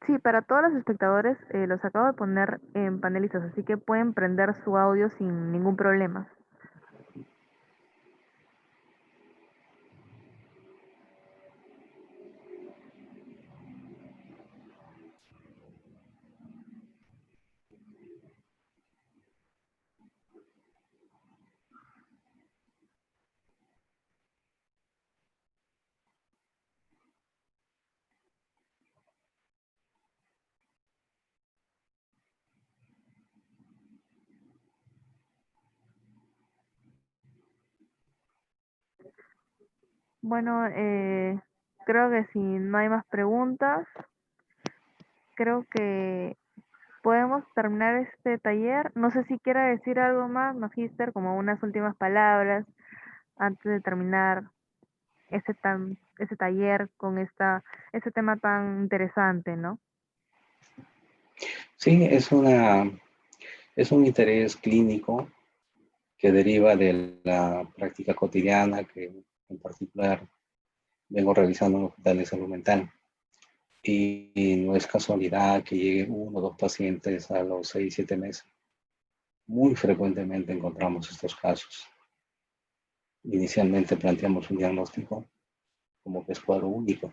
Sí, para todos los espectadores los acabo de poner en panelistas, así que pueden prender su audio sin ningún problema. Bueno, creo que si no hay más preguntas, creo que podemos terminar este taller. No sé si quiera decir algo más, Magister, como unas últimas palabras antes de terminar este taller con este tema tan interesante, ¿no? Sí, es un interés clínico que deriva de la práctica cotidiana que en particular vengo realizando en el Hospital de Salud Mental. Y no es casualidad que lleguen 1 o 2 pacientes a los 6, 7 meses. Muy frecuentemente encontramos estos casos. Inicialmente planteamos un diagnóstico como que es cuadro único,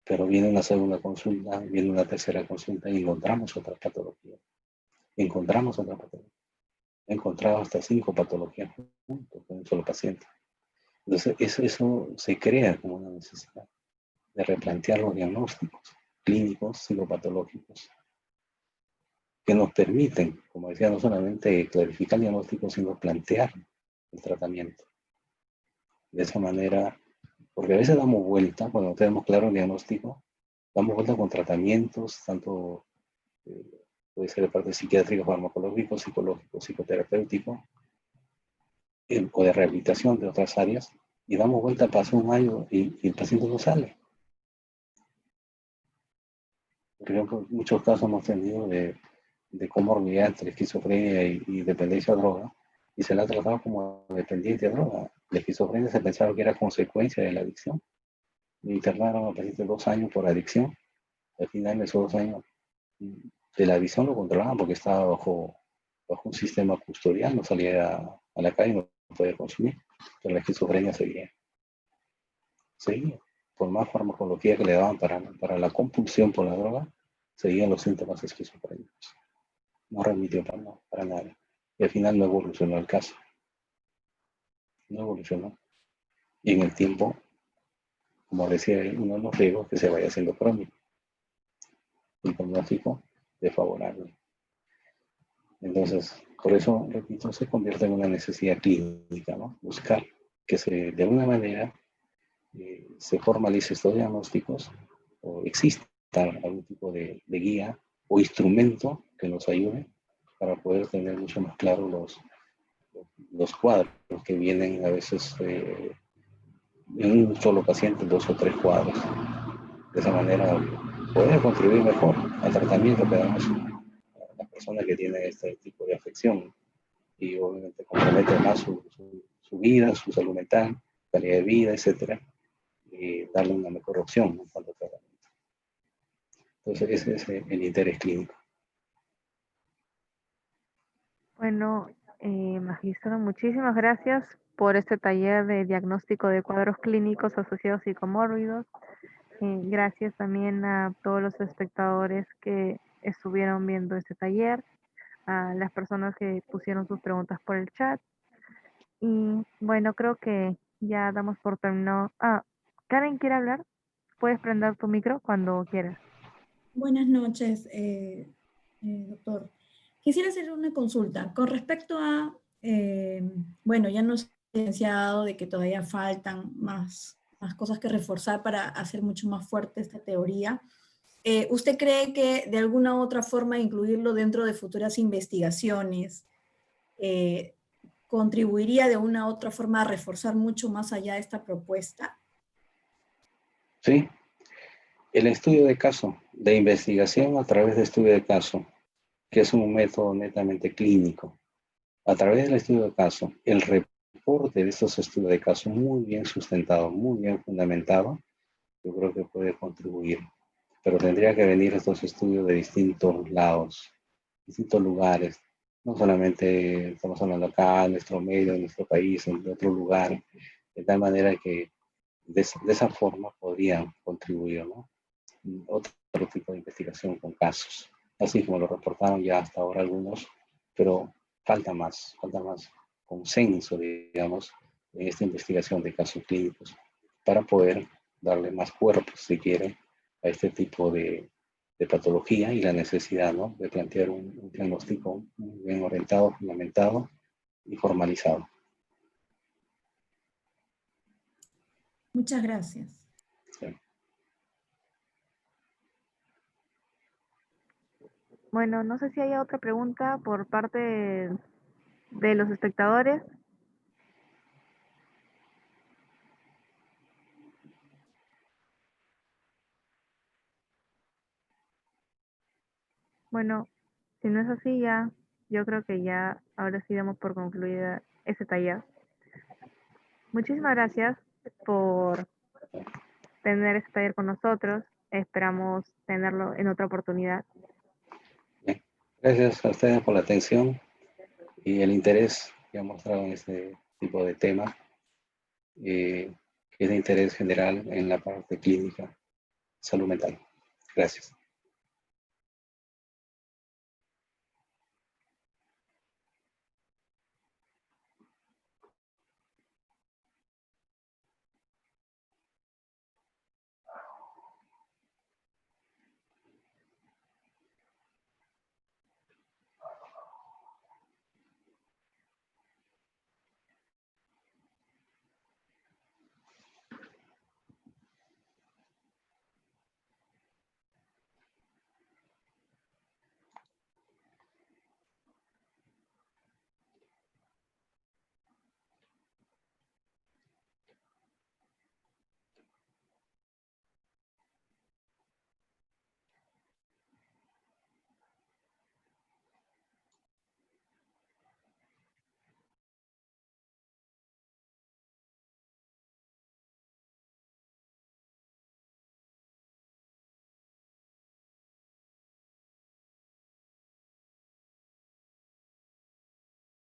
pero viene una segunda consulta, viene una tercera consulta y encontramos otra patología. Encontramos otra patología. He encontrado hasta 5 patologías juntos con un solo paciente. Entonces, eso se crea como una necesidad de replantear los diagnósticos clínicos, psicopatológicos, que nos permiten, como decía, no solamente clarificar el diagnóstico, sino plantear el tratamiento. De esa manera, porque a veces damos vuelta, cuando no tenemos claro el diagnóstico, damos vuelta con tratamientos, tanto puede ser de parte psiquiátrico, farmacológico, psicológico, psicoterapéutico, o de rehabilitación de otras áreas, y damos vuelta, pasa un año y el paciente no sale. Por ejemplo, en muchos casos hemos tenido de comorbilidad entre esquizofrenia y dependencia a droga, y se la ha tratado como dependiente de droga. La esquizofrenia se pensaba que era consecuencia de la adicción. Me internaron a paciente 2 años por adicción. Al final de esos 2 años de la adicción lo controlaban porque estaba bajo un sistema custodial, no salía a la calle, no podía consumir, pero la esquizofrenia seguía. Por más farmacología que le daban para la compulsión por la droga, seguían los síntomas esquizofrénicos. No remitió para nada. Y al final no evolucionó el caso. No evolucionó. Y en el tiempo, como decía él, uno de los riesgos que se vaya haciendo crónico. El pronóstico desfavorable. Entonces, por eso, repito, se convierte en una necesidad clínica, ¿no? Buscar que de alguna manera se formalice estos diagnósticos o exista algún tipo de guía o instrumento que nos ayude para poder tener mucho más claro los cuadros que vienen a veces en un solo paciente, 2 o 3 cuadros. De esa manera poder contribuir mejor al tratamiento que damos a la persona que tiene este tipo de afección y obviamente compromete más su vida, su salud mental, calidad de vida, etcétera, y darle una mejor opción en cuanto a tratamiento. Entonces ese es el interés clínico. Bueno, magistro, muchísimas gracias por este taller de diagnóstico de cuadros clínicos asociados psicomórbidos. Gracias también a todos los espectadores que estuvieron viendo este taller, a las personas que pusieron sus preguntas por el chat. Y bueno, creo que ya damos por terminado. Ah, Karen, ¿quiere hablar? Puedes prender tu micro cuando quieras. Buenas noches, doctor. Quisiera hacer una consulta con respecto a, bueno, ya nos ha evidenciado de que todavía faltan más cosas que reforzar para hacer mucho más fuerte esta teoría. ¿Usted cree que de alguna u otra forma incluirlo dentro de futuras investigaciones contribuiría de una u otra forma a reforzar mucho más allá esta propuesta? Sí, el estudio de caso, de investigación a través de estudio de caso, que es un método netamente clínico. A través del estudio de caso, el reporte de estos estudios de caso muy bien sustentado, muy bien fundamentado, yo creo que puede contribuir. Pero tendría que venir estos estudios de distintos lados, distintos lugares. No solamente estamos hablando acá, en nuestro medio, en nuestro país, en otro lugar, de tal manera que de esa forma podrían contribuir, ¿no? Otro tipo de investigación con casos, así como lo reportaron ya hasta ahora algunos, pero falta más consenso, digamos, en esta investigación de casos clínicos para poder darle más cuerpo, si quiere, a este tipo de patología y la necesidad, ¿no?, de plantear un diagnóstico muy bien orientado, fundamentado y formalizado. Muchas gracias. Sí. Bueno, no sé si hay otra pregunta por parte de los espectadores. Bueno, si no es así ya, yo creo que ya ahora sí damos por concluida ese taller. Muchísimas gracias por tener este taller con nosotros. Esperamos tenerlo en otra oportunidad. Bien. Gracias a ustedes por la atención y el interés que han mostrado en este tipo de tema, que es de interés general en la parte clínica, salud mental. Gracias.